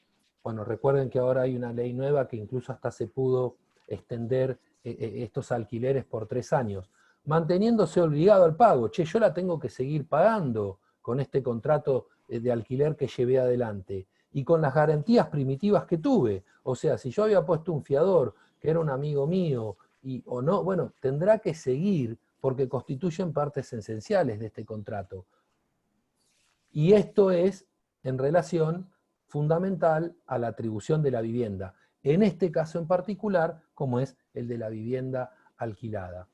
Bueno, recuerden que ahora hay una ley nueva que incluso hasta se pudo extender estos alquileres por 3 años, manteniéndose obligado al pago. Che, yo la tengo que seguir pagando con este contrato de alquiler que llevé adelante, y con las garantías primitivas que tuve. O sea, si yo había puesto un fiador, que era un amigo mío, o no, bueno, tendrá que seguir, porque constituyen partes esenciales de este contrato. Y esto es en relación fundamental a la atribución de la vivienda, en este caso en particular, como es el de la vivienda alquilada.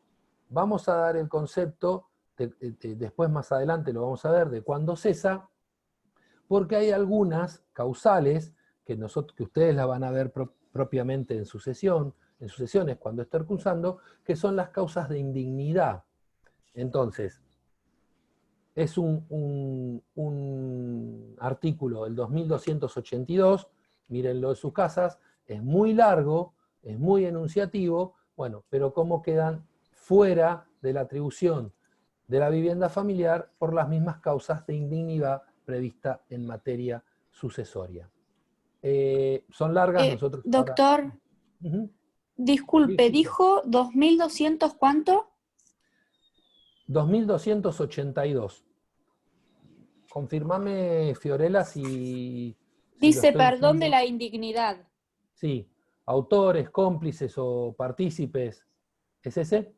Vamos a dar el concepto, después más adelante lo vamos a ver, de cuándo cesa, porque hay algunas causales que ustedes la van a ver propiamente en sucesiones cuando estén cursando, que son las causas de indignidad. Entonces, es un artículo del 2282, mírenlo en sus casas, es muy largo, es muy enunciativo, bueno, pero cómo quedan fuera de la atribución de la vivienda familiar por las mismas causas de indignidad prevista en materia sucesoria. Son largas, nosotros
doctor,
ahora...
disculpe, ¿dijo 2200 cuánto?
2282. Confirmame, Fiorella, si
Dice
lo estoy
perdón de
diciendo.
la indignidad.
Sí, autores, cómplices o partícipes. ¿Es ese?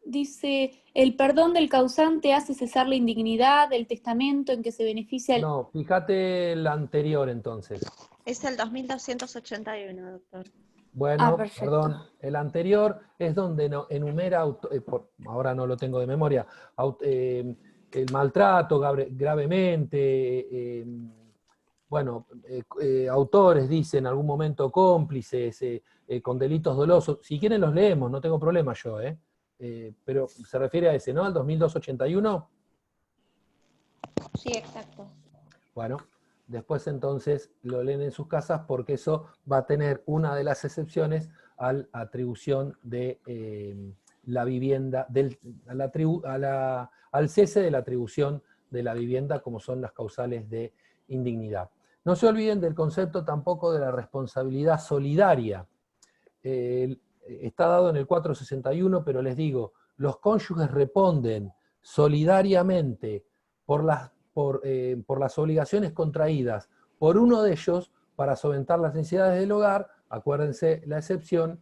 Dice, el perdón del causante hace cesar la indignidad del testamento en que se beneficia el...
No, fíjate el anterior entonces.
Es el 2281, doctor.
Bueno,
perfecto.
perdón, el anterior es donde enumera, ahora no lo tengo de memoria, el maltrato gravemente, bueno, autores dicen en algún momento cómplices, con delitos dolosos. Si quieren los leemos, no tengo problema yo, pero se refiere a ese, ¿no? Al 2281.
Sí, exacto.
Bueno, después entonces lo leen en sus casas porque eso va a tener una de las excepciones a la atribución de la vivienda, al cese de la atribución de la vivienda, como son las causales de indignidad. No se olviden del concepto tampoco de la responsabilidad solidaria. Está dado en el 461, pero les digo, los cónyuges responden solidariamente por las obligaciones contraídas por uno de ellos para solventar las necesidades del hogar. Acuérdense la excepción,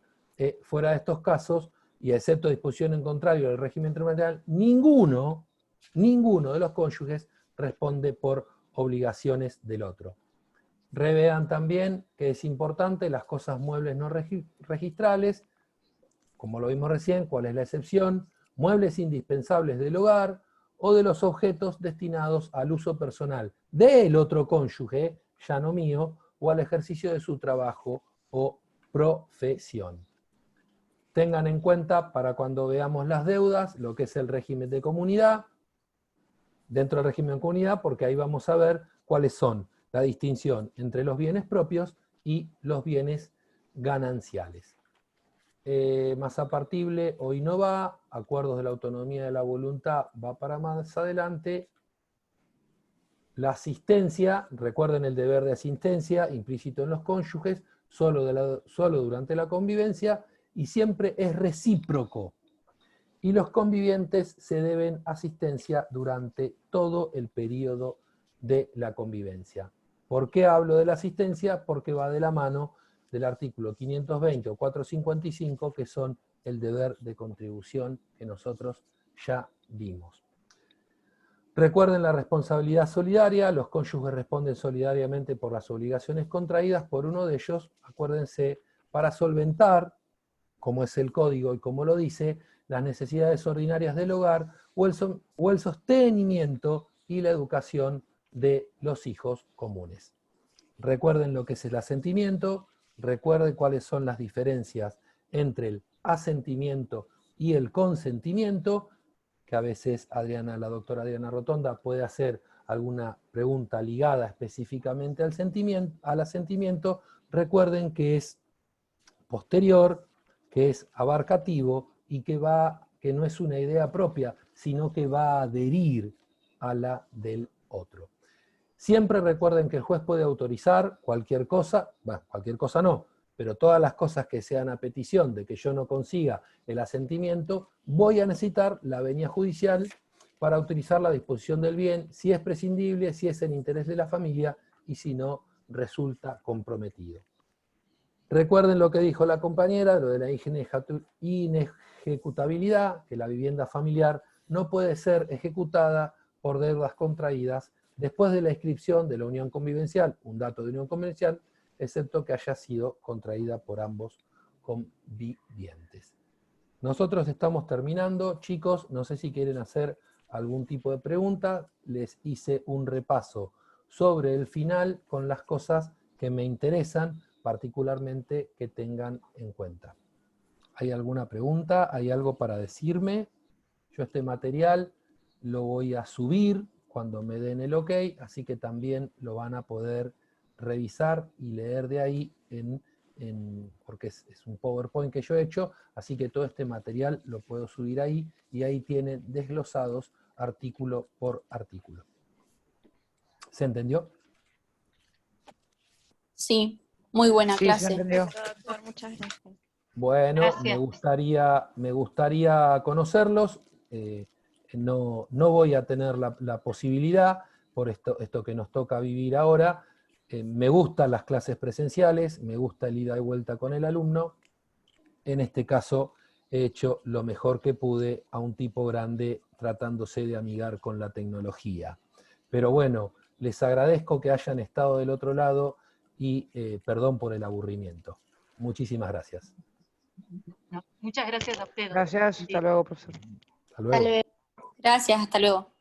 fuera de estos casos, y excepto disposición en contrario del régimen matrimonial, ninguno de los cónyuges responde por obligaciones del otro. Revean también que es importante las cosas muebles no registrales, como lo vimos recién, cuál es la excepción, muebles indispensables del hogar, o de los objetos destinados al uso personal del otro cónyuge, ya no mío, o al ejercicio de su trabajo o profesión. Tengan en cuenta para cuando veamos las deudas, lo que es el régimen de comunidad, dentro del régimen de comunidad, porque ahí vamos a ver cuáles son la distinción entre los bienes propios y los bienes gananciales. Masa partible hoy no va, acuerdos de la autonomía de la voluntad va para más adelante, La asistencia, recuerden el deber de asistencia implícito en los cónyuges, solo durante la convivencia, y siempre es recíproco. Y los convivientes se deben asistencia durante todo el periodo de la convivencia. ¿Por qué hablo de la asistencia? Porque va de la mano del artículo 520 o 455, que son el deber de contribución que nosotros ya vimos. Recuerden la responsabilidad solidaria, los cónyuges responden solidariamente por las obligaciones contraídas por uno de ellos, acuérdense, para solventar, como es el código y como lo dice, las necesidades ordinarias del hogar o el sostenimiento y la educación de los hijos comunes. Recuerden lo que es el asentimiento, recuerden cuáles son las diferencias entre el asentimiento y el consentimiento, que a veces la doctora Adriana Rotonda puede hacer alguna pregunta ligada específicamente al asentimiento. Recuerden que es posterior, que es abarcativo y que no es una idea propia, sino que va a adherir a la del otro. Siempre recuerden que el juez puede autorizar cualquier cosa, bueno, cualquier cosa no, pero todas las cosas que sean a petición de que yo no consiga el asentimiento, voy a necesitar la venia judicial para autorizar la disposición del bien, si es prescindible, si es en interés de la familia y si no, resulta comprometido. Recuerden lo que dijo la compañera, lo de la inejecutabilidad, que la vivienda familiar no puede ser ejecutada por deudas contraídas después de la inscripción de la unión convivencial, un dato de unión convivencial, excepto que haya sido contraída por ambos convivientes. Nosotros estamos terminando, chicos, no sé si quieren hacer algún tipo de pregunta, les hice un repaso sobre el final con las cosas que me interesan, particularmente que tengan en cuenta. ¿Hay alguna pregunta? ¿Hay algo para decirme? Yo este material lo voy a subir cuando me den el ok, así que también lo van a poder revisar y leer de ahí, porque es un PowerPoint que yo he hecho, así que todo este material lo puedo subir ahí, y ahí tienen desglosados artículo por artículo. ¿Se entendió?
Sí, muy buena
Sí,
clase.
se entendió.
Doctor, muchas gracias.
Bueno,
Gracias.
me gustaría conocerlos. No voy a tener la posibilidad, por esto que nos toca vivir ahora. Me gustan las clases presenciales, me gusta el ida y vuelta con el alumno. En este caso he hecho lo mejor que pude a un tipo grande tratándose de amigar con la tecnología. Pero bueno, les agradezco que hayan estado del otro lado y perdón por el aburrimiento. Muchísimas gracias.
No, muchas gracias a usted, doctor.
Gracias, hasta luego, profesor.
Hasta luego.
Gracias, hasta luego.